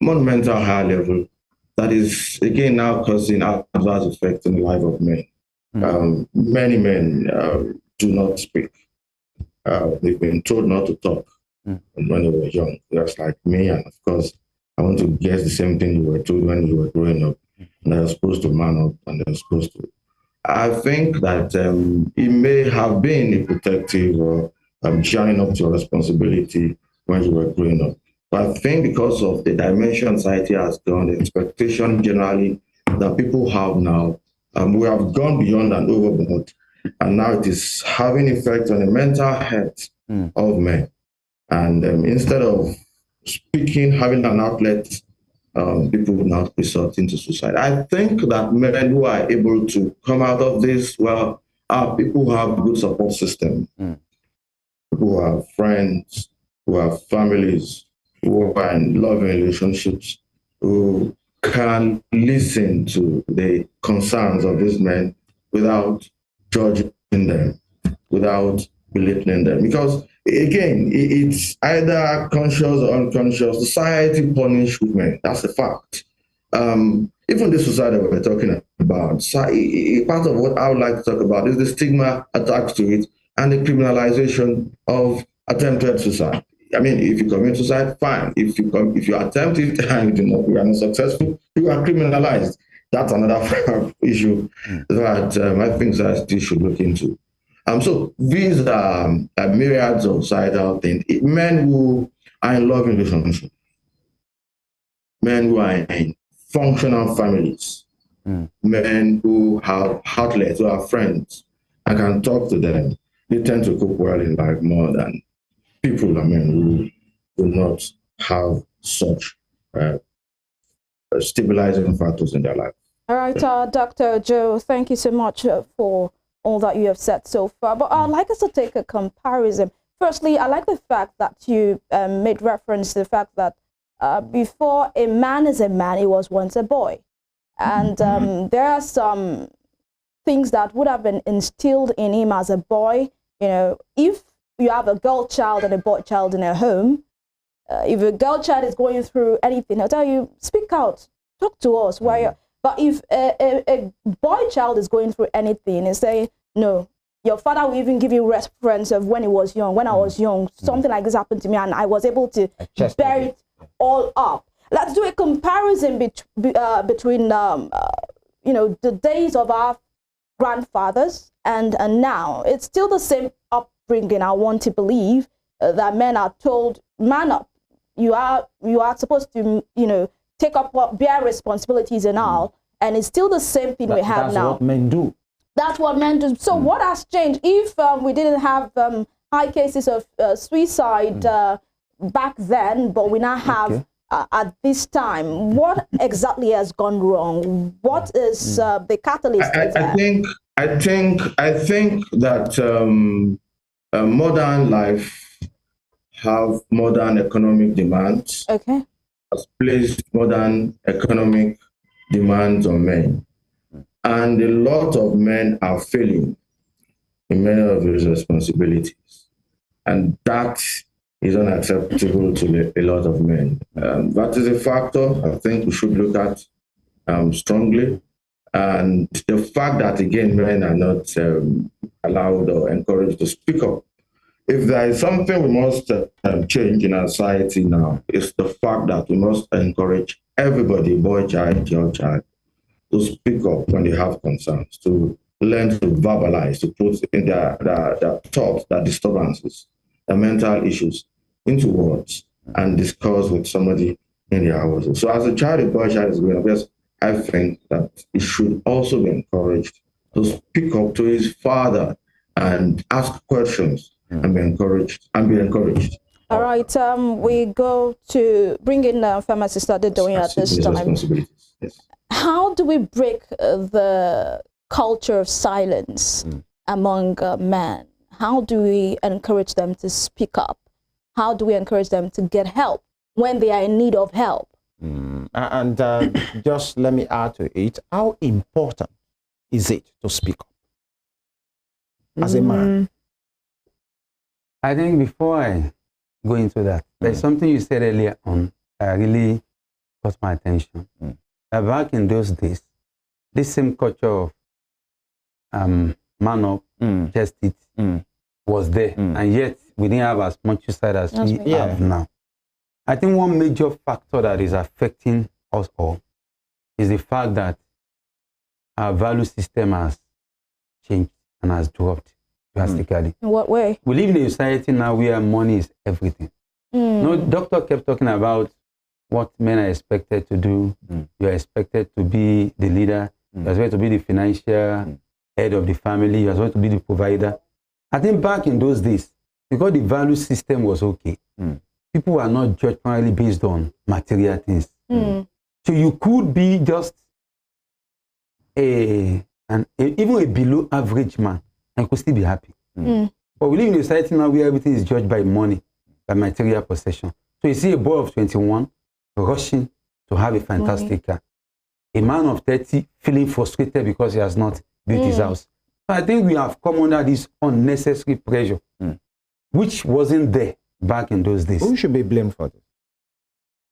monumental high level that is, again, now causing adverse effects in the life of men. Many men do not speak. They've been told not to talk when they were young. That's like me, and of course, I want to guess the same thing you were told when you were growing up. And they're supposed to man up, and they're supposed to. I think that it may have been a protective or showing up to your responsibility when you were growing up. But I think because of the dimension society has gone, the expectation generally that people have now, we have gone beyond and overboard. And now it is having effect on the mental health of men. And instead of speaking, having an outlet, people will not resort into suicide. I think that men who are able to come out of this, well, are people who have good support system, who have friends, who have families, who are in loving relationships, who can listen to the concerns of these men without judging them, without belittling them. Because again, it's either conscious or unconscious. Society punishes women. That's a fact. Even the society that we're talking about, part of what I would like to talk about is the stigma attached to it and the criminalization of attempted suicide. I mean, if you commit suicide, fine. If you attempt it and you are not successful, you are criminalized. That's another issue that I think society should look into. So these are myriads of societal things. Men who are in loving relationships, men who are in functional families, men who have outlets, who have friends, I can talk to them. They tend to cope well in life more than people, who do not have such stabilizing factors in their life. All right, Dr. Joe, thank you so much for all that you have said so far. But I'd like us to take a comparison. Firstly, I like the fact that you made reference to the fact that before a man is a man, he was once a boy. And there are some things that would have been instilled in him as a boy. You know, if you have a girl child and a boy child in a home, if a girl child is going through anything, I'll tell you, speak out, talk to us. But if a boy child is going through anything and say, no, your father will even give you reference of when he was young. When I was young, something like this happened to me and I was able to bear it all up. Let's do a comparison between, the days of our grandfathers and now. It's still the same upbringing. I want to believe that men are told, man up. You are supposed to, take up bear responsibilities and all, and it's still the same thing we have now. That's what men do. That's what men do. So what has changed? If we didn't have high cases of suicide back then, but we now have at this time, what exactly has gone wrong? What is the catalyst? I think that modern life have modern economic demands. Okay. Has placed modern economic demands on men. And a lot of men are failing in many of those responsibilities. And that is unacceptable to a lot of men. That is a factor I think we should look at strongly. And the fact that, again, men are not allowed or encouraged to speak up. If there is something we must change in our society now, it's the fact that we must encourage everybody, boy child, girl child, to speak up when they have concerns, to learn to verbalize, to put in their thoughts, their disturbances, their mental issues into words and discuss with somebody in their household. So as a child, a boy child is growing up, yes, I think that he should also be encouraged to speak up to his father and ask questions. And be encouraged. All right. We go to bring in Pharmacist Adedoyin at this time. Yes. How do we break the culture of silence among men? how do we encourage them to speak up? How do we encourage them to get help when they are in need of help? And just let me add to it, how important is it to speak up as a man? I think before I go into that, there's something you said earlier on that really caught my attention. Back in those days, this same culture of man up, just it, was there, and yet we didn't have as much suicide as we have now. I think one major factor that is affecting us all is the fact that our value system has changed and has dropped drastically. In what way? We live in a society now where money is everything. No, doctor kept talking about what men are expected to do. You are expected to be the leader. You are expected to be the financial head of the family. You are supposed to be the provider. I think back in those days, because the value system was okay, people were not judged primarily based on material things. So you could be just even a below average man and could still be happy. But we live in a society now where everything is judged by money, by material possession. So you see a boy of 21 rushing to have a fantastic car. A man of 30 feeling frustrated because he has not built his house. So I think we have come under this unnecessary pressure, which wasn't there back in those days. Who should be blamed for this?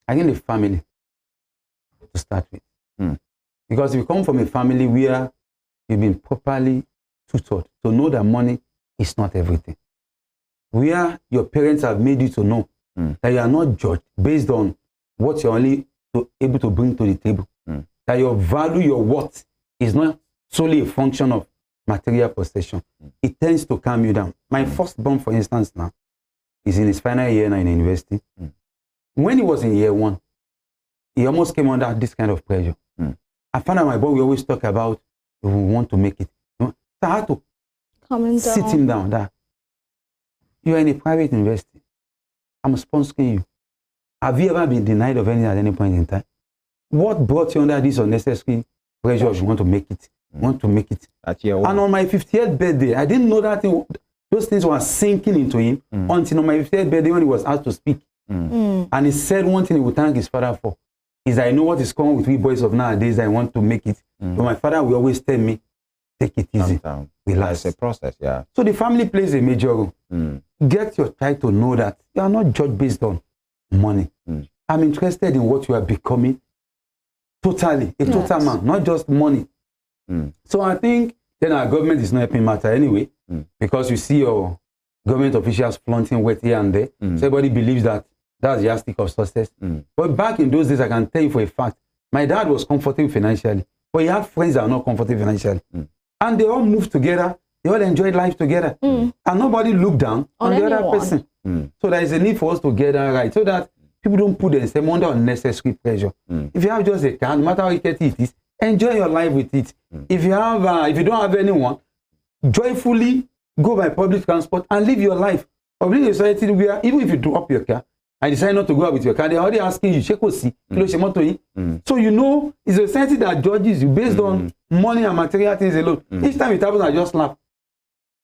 I think the family, to start with. Because if you come from a family where you've been properly tutored to know that money is not everything, where your parents have made you to know that you are not judged based on what you're only able to bring to the table, that your value, your worth is not solely a function of material possession, it tends to calm you down. My firstborn, for instance, now is in his final year now in university. When he was in year 1, he almost came under this kind of pressure. I found out my boy, we always talk about we want to make it. So I had to sit him down. That you are in a private university. I'm sponsoring you. Have you ever been denied of anything at any point in time? What brought you under this unnecessary pressure of you want to make it? Want to make it. At year 1. And on my 50th birthday, I didn't know that those things were sinking into him until on my 50th birthday when he was asked to speak. And he said one thing he would thank his father for is, I know what is common with we boys of nowadays. I want to make it. But my father will always tell me, take it easy. Relax. It's a process, yeah. So the family plays a major role. Get your child to know that you are not judged based on money. I'm interested in what you are becoming. Totally. A total man, not just money. So I think then our government is not helping matter anyway, because you see your government officials flaunting wealth here and there. So everybody believes that that's the yardstick of success. But back in those days, I can tell you for a fact, my dad was comfortable financially, but he had friends that are not comfortable financially. And they all moved together. They all enjoyed life together. And nobody looked down on the other person. So there is a need for us to get that right so that people don't put themselves under unnecessary pressure. If you have just a car, no matter how rickety it is, enjoy your life with it. If you have, if you don't have anyone, joyfully go by public transport and live your life. Or live in a society where even if you drop your car and decide not to go out with your car, they're already asking you, so you know it's a society that judges you based on money and material things alone. Each time it happens, I just laugh.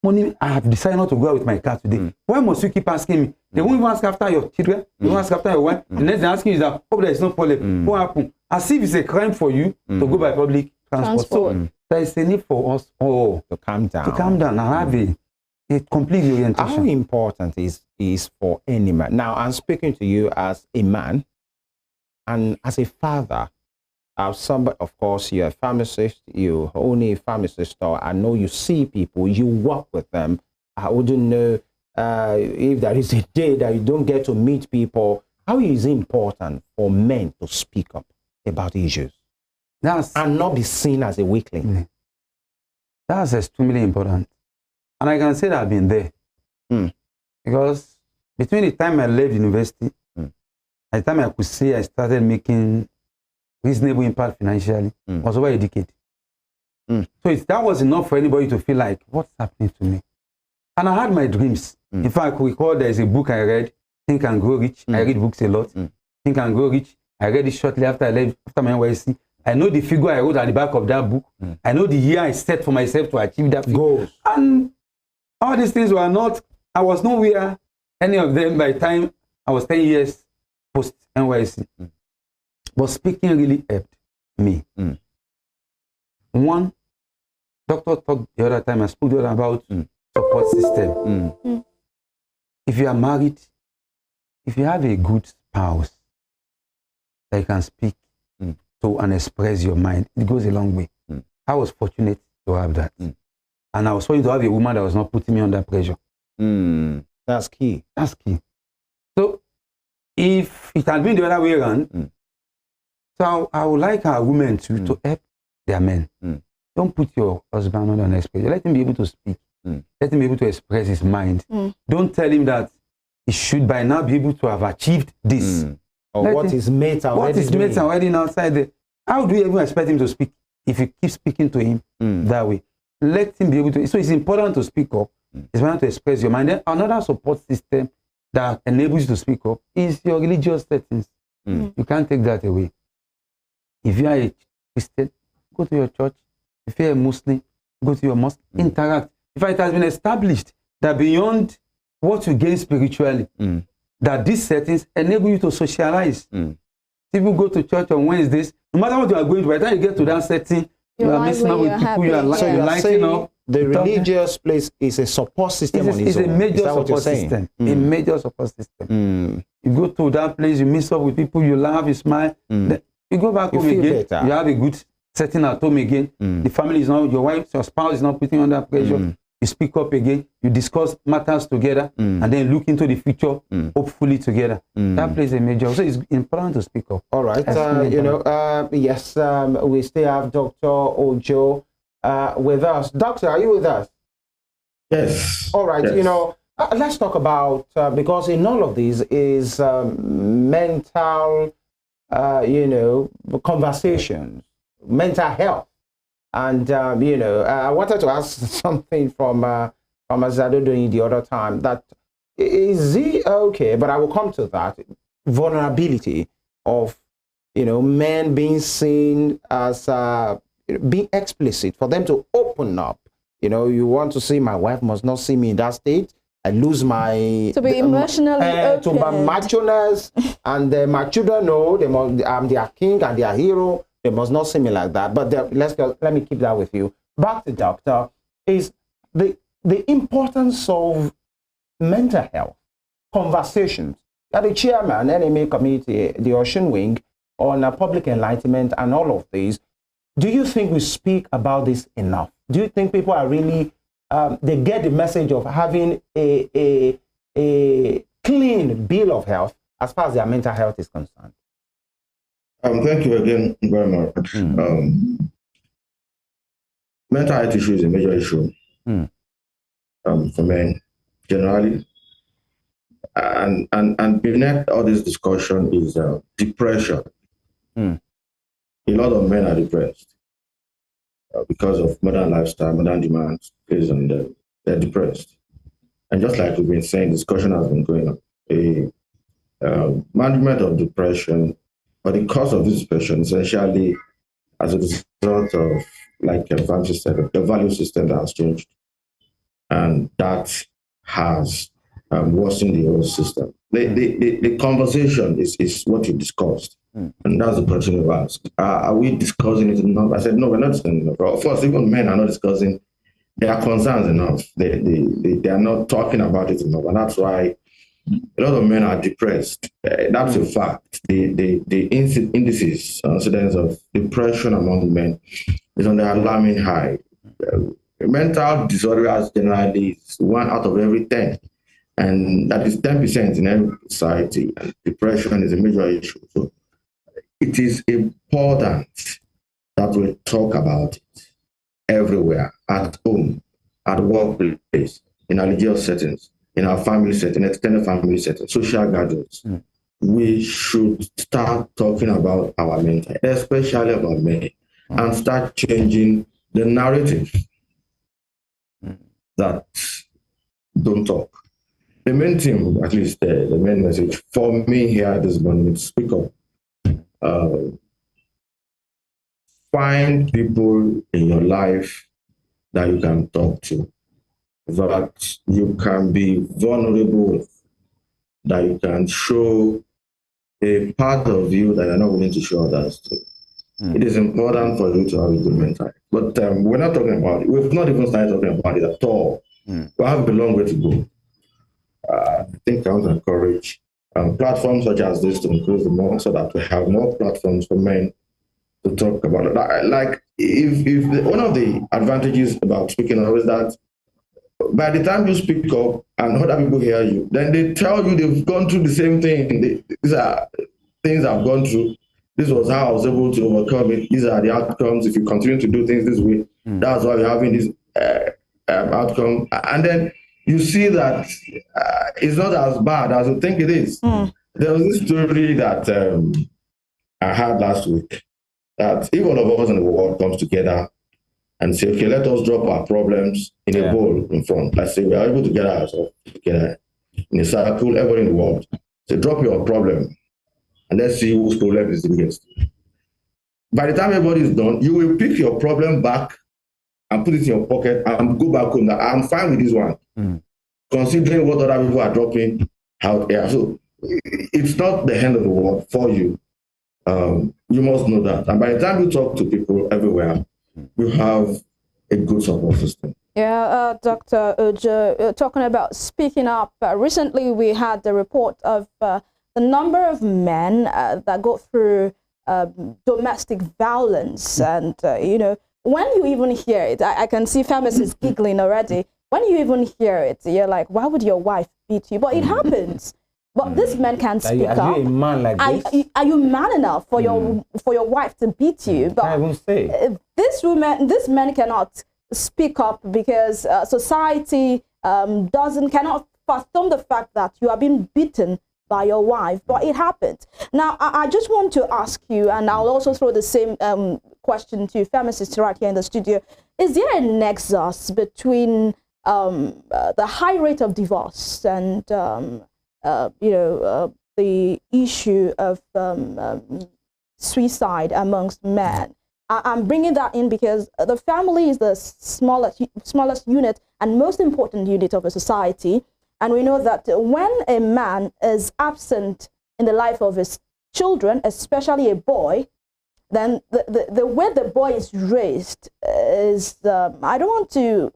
Money, I have decided not to go out with my car today. Why must you keep asking me? They won't even ask after your children. They won't ask after your wife. The next they're asking you is that, oh, there is no problem. What happened? As if it's a crime for you to go by public transport. So there is a need for us all to calm down. To calm down and have a complete orientation. How important is for any man? Now, I'm speaking to you as a man and as a father. Somebody, of course, you're a pharmacist, you own a pharmacy store. I know you see people, you work with them. I wouldn't know if there is a day that you don't get to meet people. How is it important for men to speak up about issues and not be seen as a weakling? That's extremely important. And I can say that I've been there. Because between the time I left university and the time I could say I started making reasonable impact financially, was over a decade. So that was enough for anybody to feel like, what's happening to me? And I had my dreams. In fact, I could recall there's a book I read, Think and Grow Rich. I read books a lot. Think and Grow Rich. I read it shortly after I left, after my NYSC. I know the figure I wrote at the back of that book. I know the year I set for myself to achieve that goal. And All these things were not, I was nowhere, any of them by the time I was 10 years post NYC. But speaking really helped me. One, doctor talked the other time, I spoke the other about support system. If you are married, if you have a good spouse that you can speak to and express your mind, it goes a long way. I was fortunate to have that. And I was fortunate to have a woman that was not putting me under pressure. That's key. That's key. So if it had been the other way around, so I would like our women to help their men. Don't put your husband under an pressure. Let him be able to speak. Let him be able to express his mind. Don't tell him that he should by now be able to have achieved this. Or what his mates are already doing. What his mates are already outside there. How do you even expect him to speak if you keep speaking to him that way? Let him be able to. So it's important to speak up. It's important to express your mind. Then another support system that enables you to speak up is your religious settings. You can't take that away. If you are a Christian, go to your church. If you're a Muslim, go to your mosque. Interact. In fact, it has been established that beyond what you gain spiritually, that these settings enable you to socialize. People go to church on Wednesdays. No matter what you are going to, by the time you get to that setting, you are mixing up with people, you are lighting up. The religious place is a support system on its own. It's a major support system. A major support system. You go to that place, you mix up with people, you laugh, you smile. Then you go back home again, better. You have a good setting at home again. The family is not, your wife, your spouse is not putting you under pressure. You speak up again, you discuss matters together, and then look into the future, hopefully together. That plays a major role. So it's important to speak up. All right. Yes, we still have Dr. Ojo with us. Doctor, are you with us? Yes. All right. Yes. Let's talk about, because in all of these is mental, conversations, mental health. And, I wanted to ask something from Azado doing the other time, that is he okay, but I will come to that, vulnerability of, men being seen as being explicit, for them to open up. You want to see, my wife must not see me in that state. I lose my... To be emotionally to my macho-ness, and my children know I'm their king and their hero. They must not see me like that. But let me keep that with you. Back to doctor, is the importance of mental health conversations. That the chairman, NMA committee, the Ocean Wing, on public enlightenment and all of these, do you think we speak about this enough? Do you think people are really, they get the message of having a clean bill of health as far as their mental health is concerned? Thank you again very much. Mental health issue is a major issue for men generally. And beneath all this discussion is depression. A lot of men are depressed because of modern lifestyle, modern demands, and they're depressed. And just like we've been saying, discussion has been going on. Management of depression, or the cause of this depression, essentially as a result of the value system that has changed, and that has worsened the whole system. The conversation is what you discussed, and that's the question you asked. Are we discussing it enough? I said, no, we're not discussing it enough. Of course, even men are not discussing their concerns enough. They are not talking about it enough, and that's why a lot of men are depressed. That's a fact. The indices, incidence of depression among men is on the alarming high. Mental disorders generally is 1 out of every 10. And that is 10% in every society. And depression is a major issue. So it is important that we talk about it everywhere, at home, at workplace, in our religious settings, in our family setting, extended family setting, social gatherings. We should start talking about our mental, especially about men, and start changing the narrative that don't talk. The main thing, at least the main message for me here this morning, is speak up. Find people in your life that you can talk to. that you can be vulnerable with, that you can show a part of you that you're not willing to show others to. It is important for you to have a good mental health. But we're not talking about it. We've not even started talking about it at all. We have a long way to go. I think I want to encourage platforms such as this to increase the more, so that we have more platforms for men to talk about it. Like, if one of the advantages about speaking up is that by the time you speak up and other people hear you, then they tell you they've gone through the same thing. These are things I've gone through. This was how I was able to overcome it. These are the outcomes. If you continue to do things this way, that's why you're having this outcome. And then you see that it's not as bad as you think it is. There was this story that I had last week, that if all of us in the world comes together and say, okay, let us drop our problems in a bowl in front. Let's say we are able to get ourselves together in a circle, everybody in the world. So drop your problem and let's see whose problem is the biggest. By the time everybody is done, you will pick your problem back and put it in your pocket and go back home. Now, I'm fine with this one, considering what other people are dropping out there. So it's not the end of the world for you. You must know that. And by the time you talk to people everywhere, you have a good support system. Yeah, Dr. Ojo, talking about speaking up, recently we had the report of the number of men that go through domestic violence. And, you know, when you even hear it, I can see pharmacists giggling already. When you even hear it, you're like, why would your wife beat you? But it happens. But this man can speak up. Are you a man like this? Are you man enough for your wife to beat you? But I won't say. This man cannot speak up because society cannot fathom the fact that you are being beaten by your wife. But it happened. Now, I just want to ask you, and I'll also throw the same question to pharmacists right here in the studio. Is there a nexus between the high rate of divorce and the issue of suicide amongst men? I'm bringing that in because the family is the smallest unit and most important unit of a society. And we know that when a man is absent in the life of his children, especially a boy, then the way the boy is raised is, I don't want to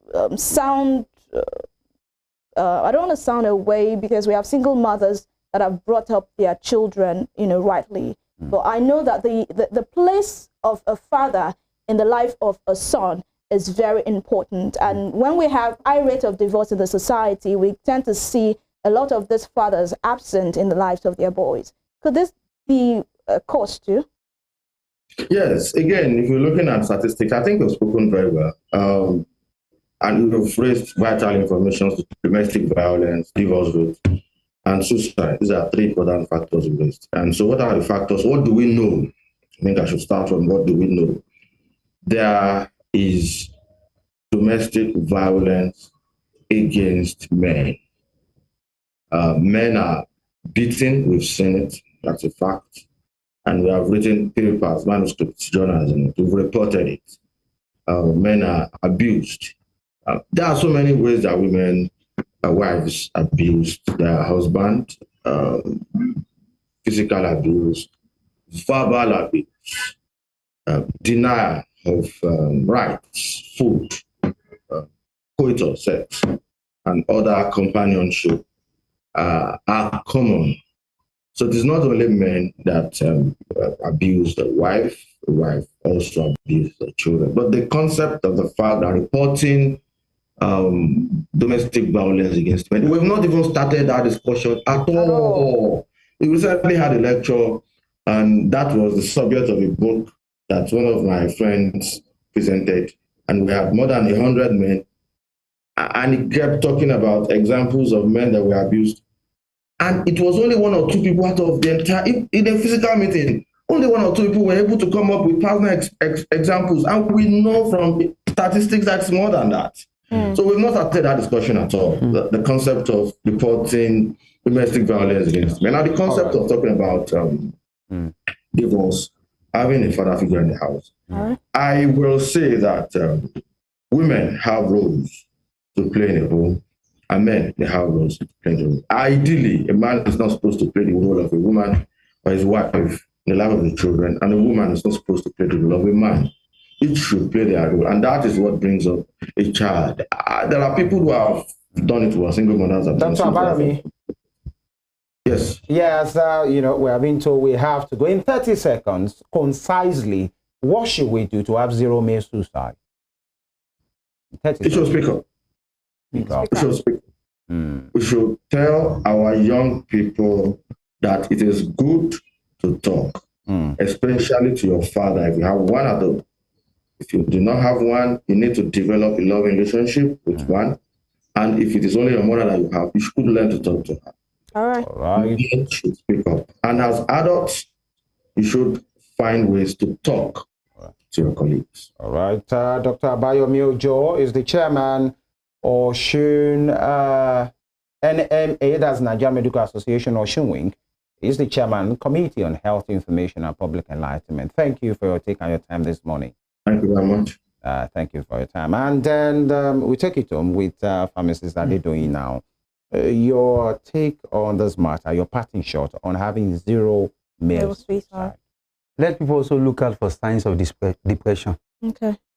sound away, because we have single mothers that have brought up their children, rightly. But I know that the place of a father in the life of a son is very important. And when we have high rate of divorce in the society, we tend to see a lot of these fathers absent in the lives of their boys. Could this be a cause too? Yes. Again, if you're looking at statistics, I think you've spoken very well. And you've raised vital information to domestic violence, divorce rate, and suicide. These are three important factors we raised. And so what are the factors? What do we know? I think I should start from what do we know. There is domestic violence against men. Men are beaten, we've seen it, that's a fact. And we have written papers, manuscripts, journals, and we've reported it. Men are abused. There are so many ways that women, wives abused their husband, physical abuse, verbal abuse, denial of rights, food, coital sex, and other companionship are common. So it is not only men that abuse the wife also abuses the children. But the concept of the fact that reporting domestic violence against men, we've not even started that discussion at all. We recently had a lecture, and that was the subject of a book that one of my friends presented, and we had more than 100 men, and he kept talking about examples of men that were abused. And it was only one or two people out of the entire, in a physical meeting, only one or two people were able to come up with personal examples. And we know from statistics that's more than that. So we've not started that discussion at all. The concept of reporting domestic violence against men. Now the concept of talking about divorce, having a father figure in the house. I will say that women have roles to play in a home, and men, they have roles to play in the home. Ideally, a man is not supposed to play the role of a woman or his wife in the life of the children, and a woman is not supposed to play the role of a man. Each should play their role, and that is what brings up a child. There are people who have done it for single mothers. Dr. Abayomi. Yes. Yes, we have been told we have to go in 30 seconds, concisely. What should we do to have zero male suicide? It should speak up. We should speak up. We should tell our young people that it is good to talk, especially to your father if you have one adult. If you do not have one, you need to develop a loving relationship with one. And if it is only your mother that you have, you should learn to talk to her. All right. You should speak up. And as adults, you should find ways to talk to your colleagues. All right. Dr. Abayomi Ojo is the chairman of Osun NMA, that's Nigeria Medical Association, Osun Wing. He's the chairman Committee on Health Information and Public Enlightenment. Thank you for your take and your time this morning. Thank you very much. Thank you for your time. And then we take it home with pharmacists that they're doing now. Your take on this matter, your parting shot on having zero male suicide. Let people also look out for signs of depression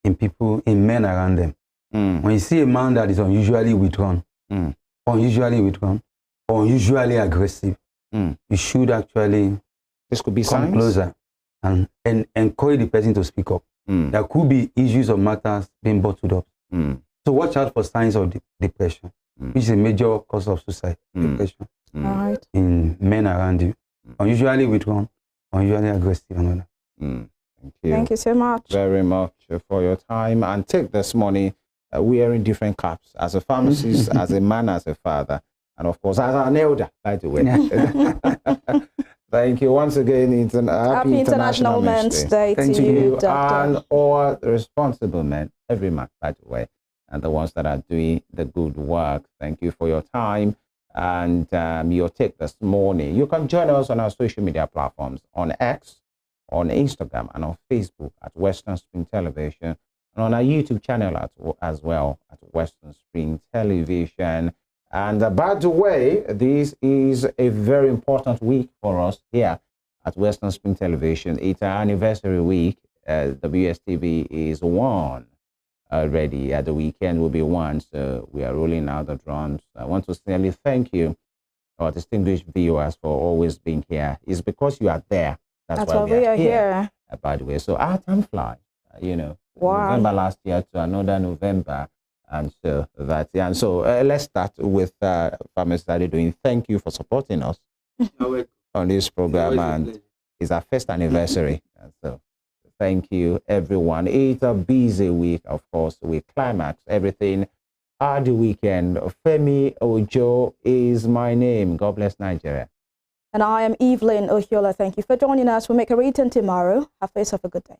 in people, in men around them. When you see a man that is unusually withdrawn, or unusually aggressive, you should actually come closer and encourage the person to speak up. There could be issues or matters being bottled up. So watch out for signs of depression, which is a major cause of suicide, depression, in men around you. Unusually withdrawn, unusually aggressive, and all that. Thank you. Thank you so much. Very much for your time. And take this morning wearing different caps as a pharmacist, as a man, as a father, and of course as an elder, by the way. Thank you once again. It's an happy International Men's Day to you, and all responsible men, every man, by the way, and the ones that are doing the good work. Thank you for your time and your take this morning. You can join us on our social media platforms, on X, on Instagram, and on Facebook at Western Spring Television, and on our YouTube channel as well at Western Spring Television. And by the way, this is a very important week for us here at Western Spring Television. It's our anniversary week. WSTV is one already. The weekend will be one, so we are rolling out the drums. I want to sincerely thank you, our distinguished viewers, for always being here. It's because you are there. That's why we are here. By the way, so our time flies. Wow. November last year to another November. And so that's and so let's start with pharmacists that are doing. Thank you for supporting us on this program, and it's our first anniversary. And so thank you, everyone. It's a busy week, of course. We climax everything at the weekend. Femi Ojo is my name. God bless Nigeria. And I am Evelyn Ohiola. Thank you for joining us. We'll make a return tomorrow. Have yourself a good day.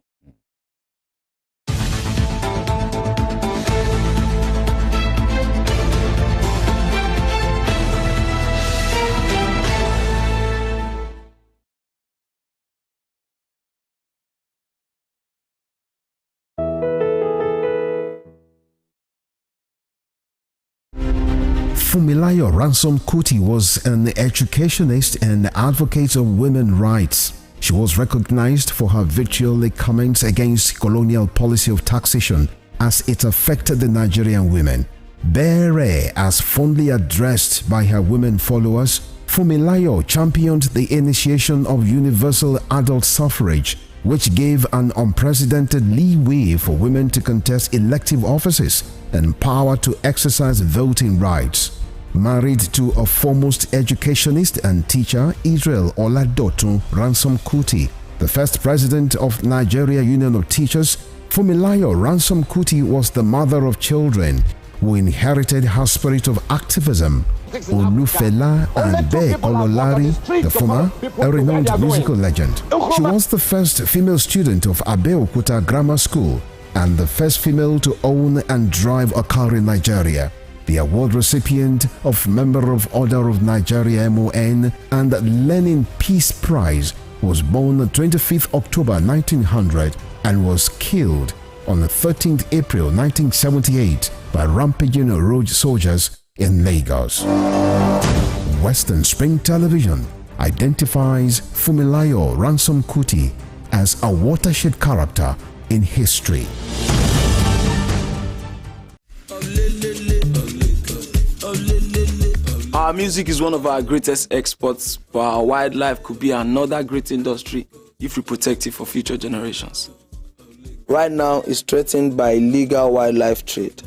Funmilayo Ransom Kuti was an educationist and advocate of women's rights. She was recognized for her vitriolic comments against colonial policy of taxation as it affected the Nigerian women. Bere, as fondly addressed by her women followers, Funmilayo championed the initiation of universal adult suffrage, which gave an unprecedented leeway for women to contest elective offices and power to exercise voting rights. Married to a foremost educationist and teacher, Israel Oladotun Ransom Kuti, the first president of Nigeria Union of Teachers, Funmilayo Ransom Kuti was the mother of children who inherited her spirit of activism. Olufela and Be Kololari, the former, a renowned musical legend. She was the first female student of Abeokuta Grammar School and the first female to own and drive a car in Nigeria. The award recipient of Member of Order of Nigeria MON and Lenin Peace Prize, was born on 25th October 1900 and was killed on the 13th April 1978 by rampaging road soldiers in Lagos. Western Spring Television identifies Funmilayo Ransom Kuti as a watershed character in history. Our music is one of our greatest exports, but our wildlife could be another great industry if we protect it for future generations. Right now, it's threatened by illegal wildlife trade.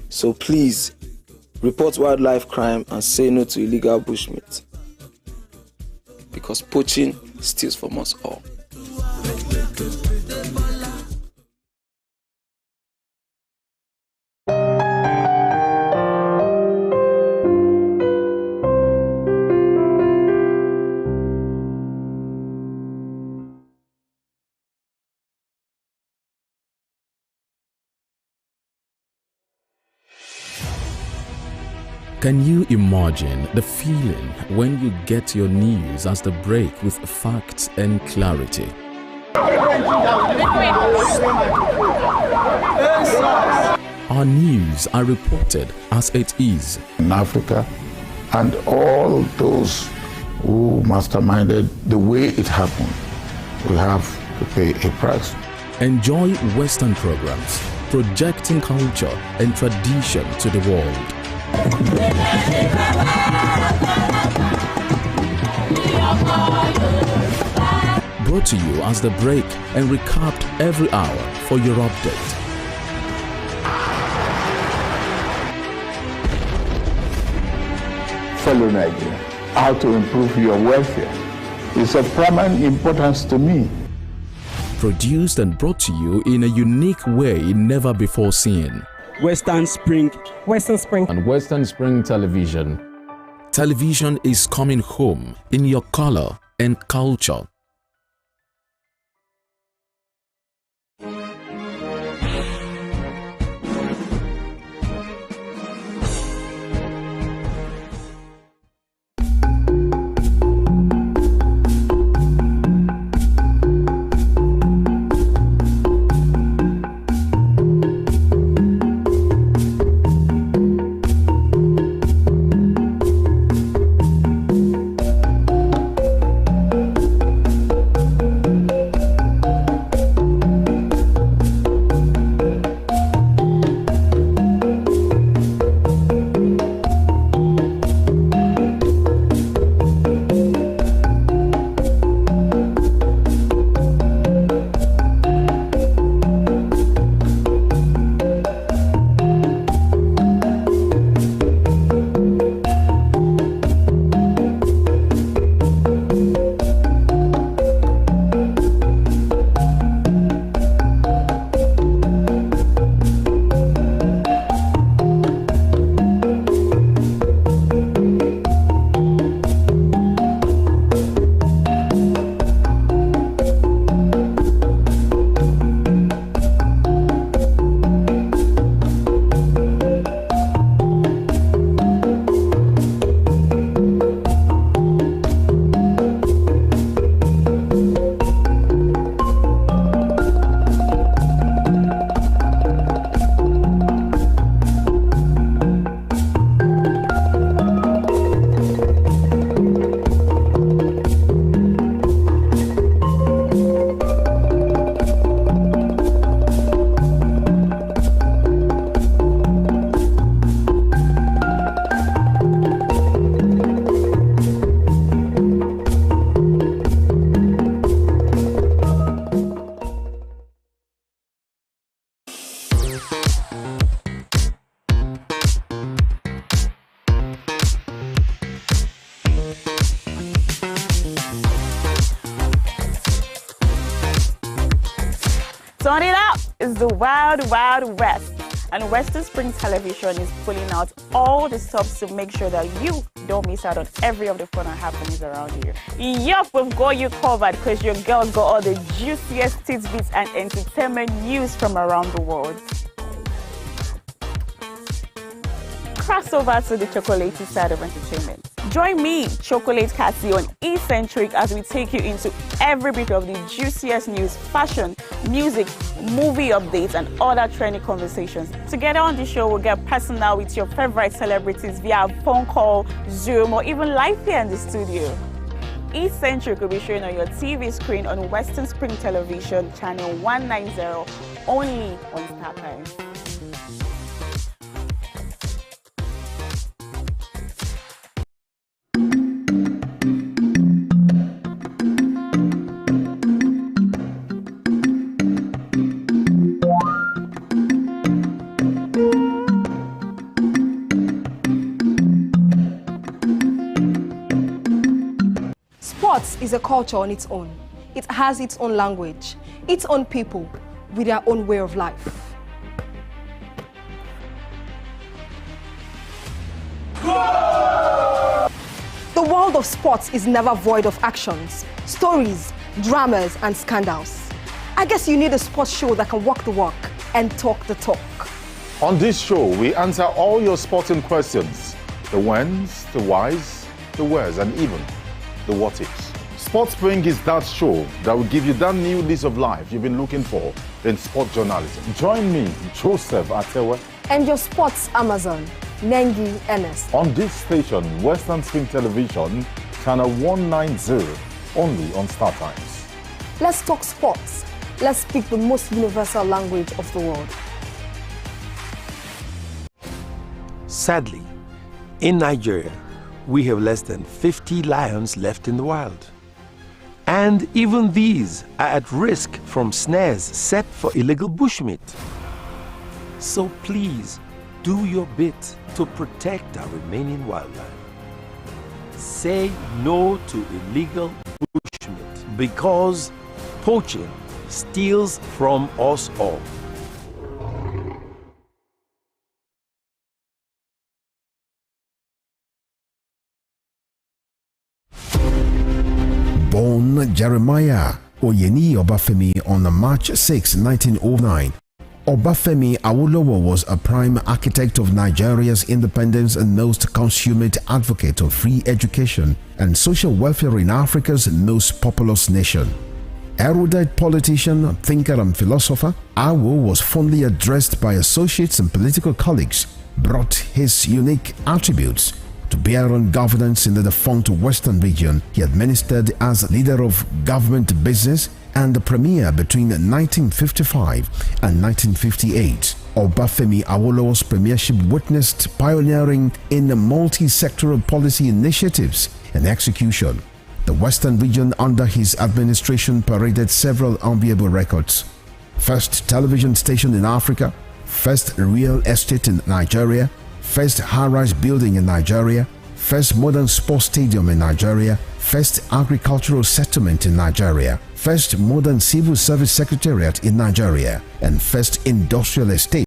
So please, report wildlife crime and say no to illegal bushmeat. Because poaching steals from us all. Can you imagine the feeling when you get your news as the break with facts and clarity? Our news are reported as it is. In Africa, and all those who masterminded the way it happened will have to pay a price. Enjoy Western programs, projecting culture and tradition to the world. Brought to you as the break and recapped every hour for your update. Fellow Nigeria, how to improve your welfare is of paramount importance to me. Produced and brought to you in a unique way never before seen. Western Spring and Western Spring Television. Television is coming home in your color and culture. Turn it up! It's the Wild Wild West, and Western Spring Television is pulling out all the stops to make sure that you don't miss out on every of the fun and happenings around you. Yup, we've got you covered because your girls got all the juiciest tidbits and entertainment news from around the world. Cross over to the chocolatey side of entertainment. Join me, Chocolate Cassie, on Eccentric as we take you into every bit of the juiciest news, fashion, music, movie updates, and other trending conversations. Together on the show, we'll get personal with your favorite celebrities via phone call, Zoom, or even live here in the studio. Eccentric will be shown on your TV screen on Western Spring Television, channel 190, only on StarTimes. Sports is a culture on its own. It has its own language, its own people, with their own way of life. The world of sports is never void of actions, stories, dramas, and scandals. I guess you need a sports show that can walk the walk and talk the talk. On this show, we answer all your sporting questions. The whens, the whys, the wheres, and even the what ifs. Sports Spring is that show that will give you that new lease of life you've been looking for in sport journalism. Join me, Joseph Atewe, And your sports Amazon, Nengi Ernest. on this station, Western Spring Television, channel 190, only on StarTimes. Let's talk sports. Let's speak the most universal language of the world. Sadly, in Nigeria, we have less than 50 lions left in the wild. And even these are at risk from snares set for illegal bushmeat. So please, do your bit to protect our remaining wildlife. Say no to illegal bushmeat because poaching steals from us all. Born Jeremiah Oyeni Obafemi on March 6, 1909, Obafemi Awolowo was a prime architect of Nigeria's independence and most consummate advocate of free education and social welfare in Africa's most populous nation. Erudite politician, thinker and philosopher, Awo was fondly addressed by associates and political colleagues, brought his unique attributes to bear on governance in the defunct Western region. He administered as leader of government business and the premier between 1955 and 1958. Obafemi Awolowo's premiership witnessed pioneering in multi-sectoral policy initiatives and execution. The Western region under his administration paraded several enviable records. First television station in Africa, first real estate in Nigeria, first high-rise building in Nigeria, first modern sports stadium in Nigeria, first agricultural settlement in Nigeria, first modern civil service secretariat in Nigeria, and first industrial estate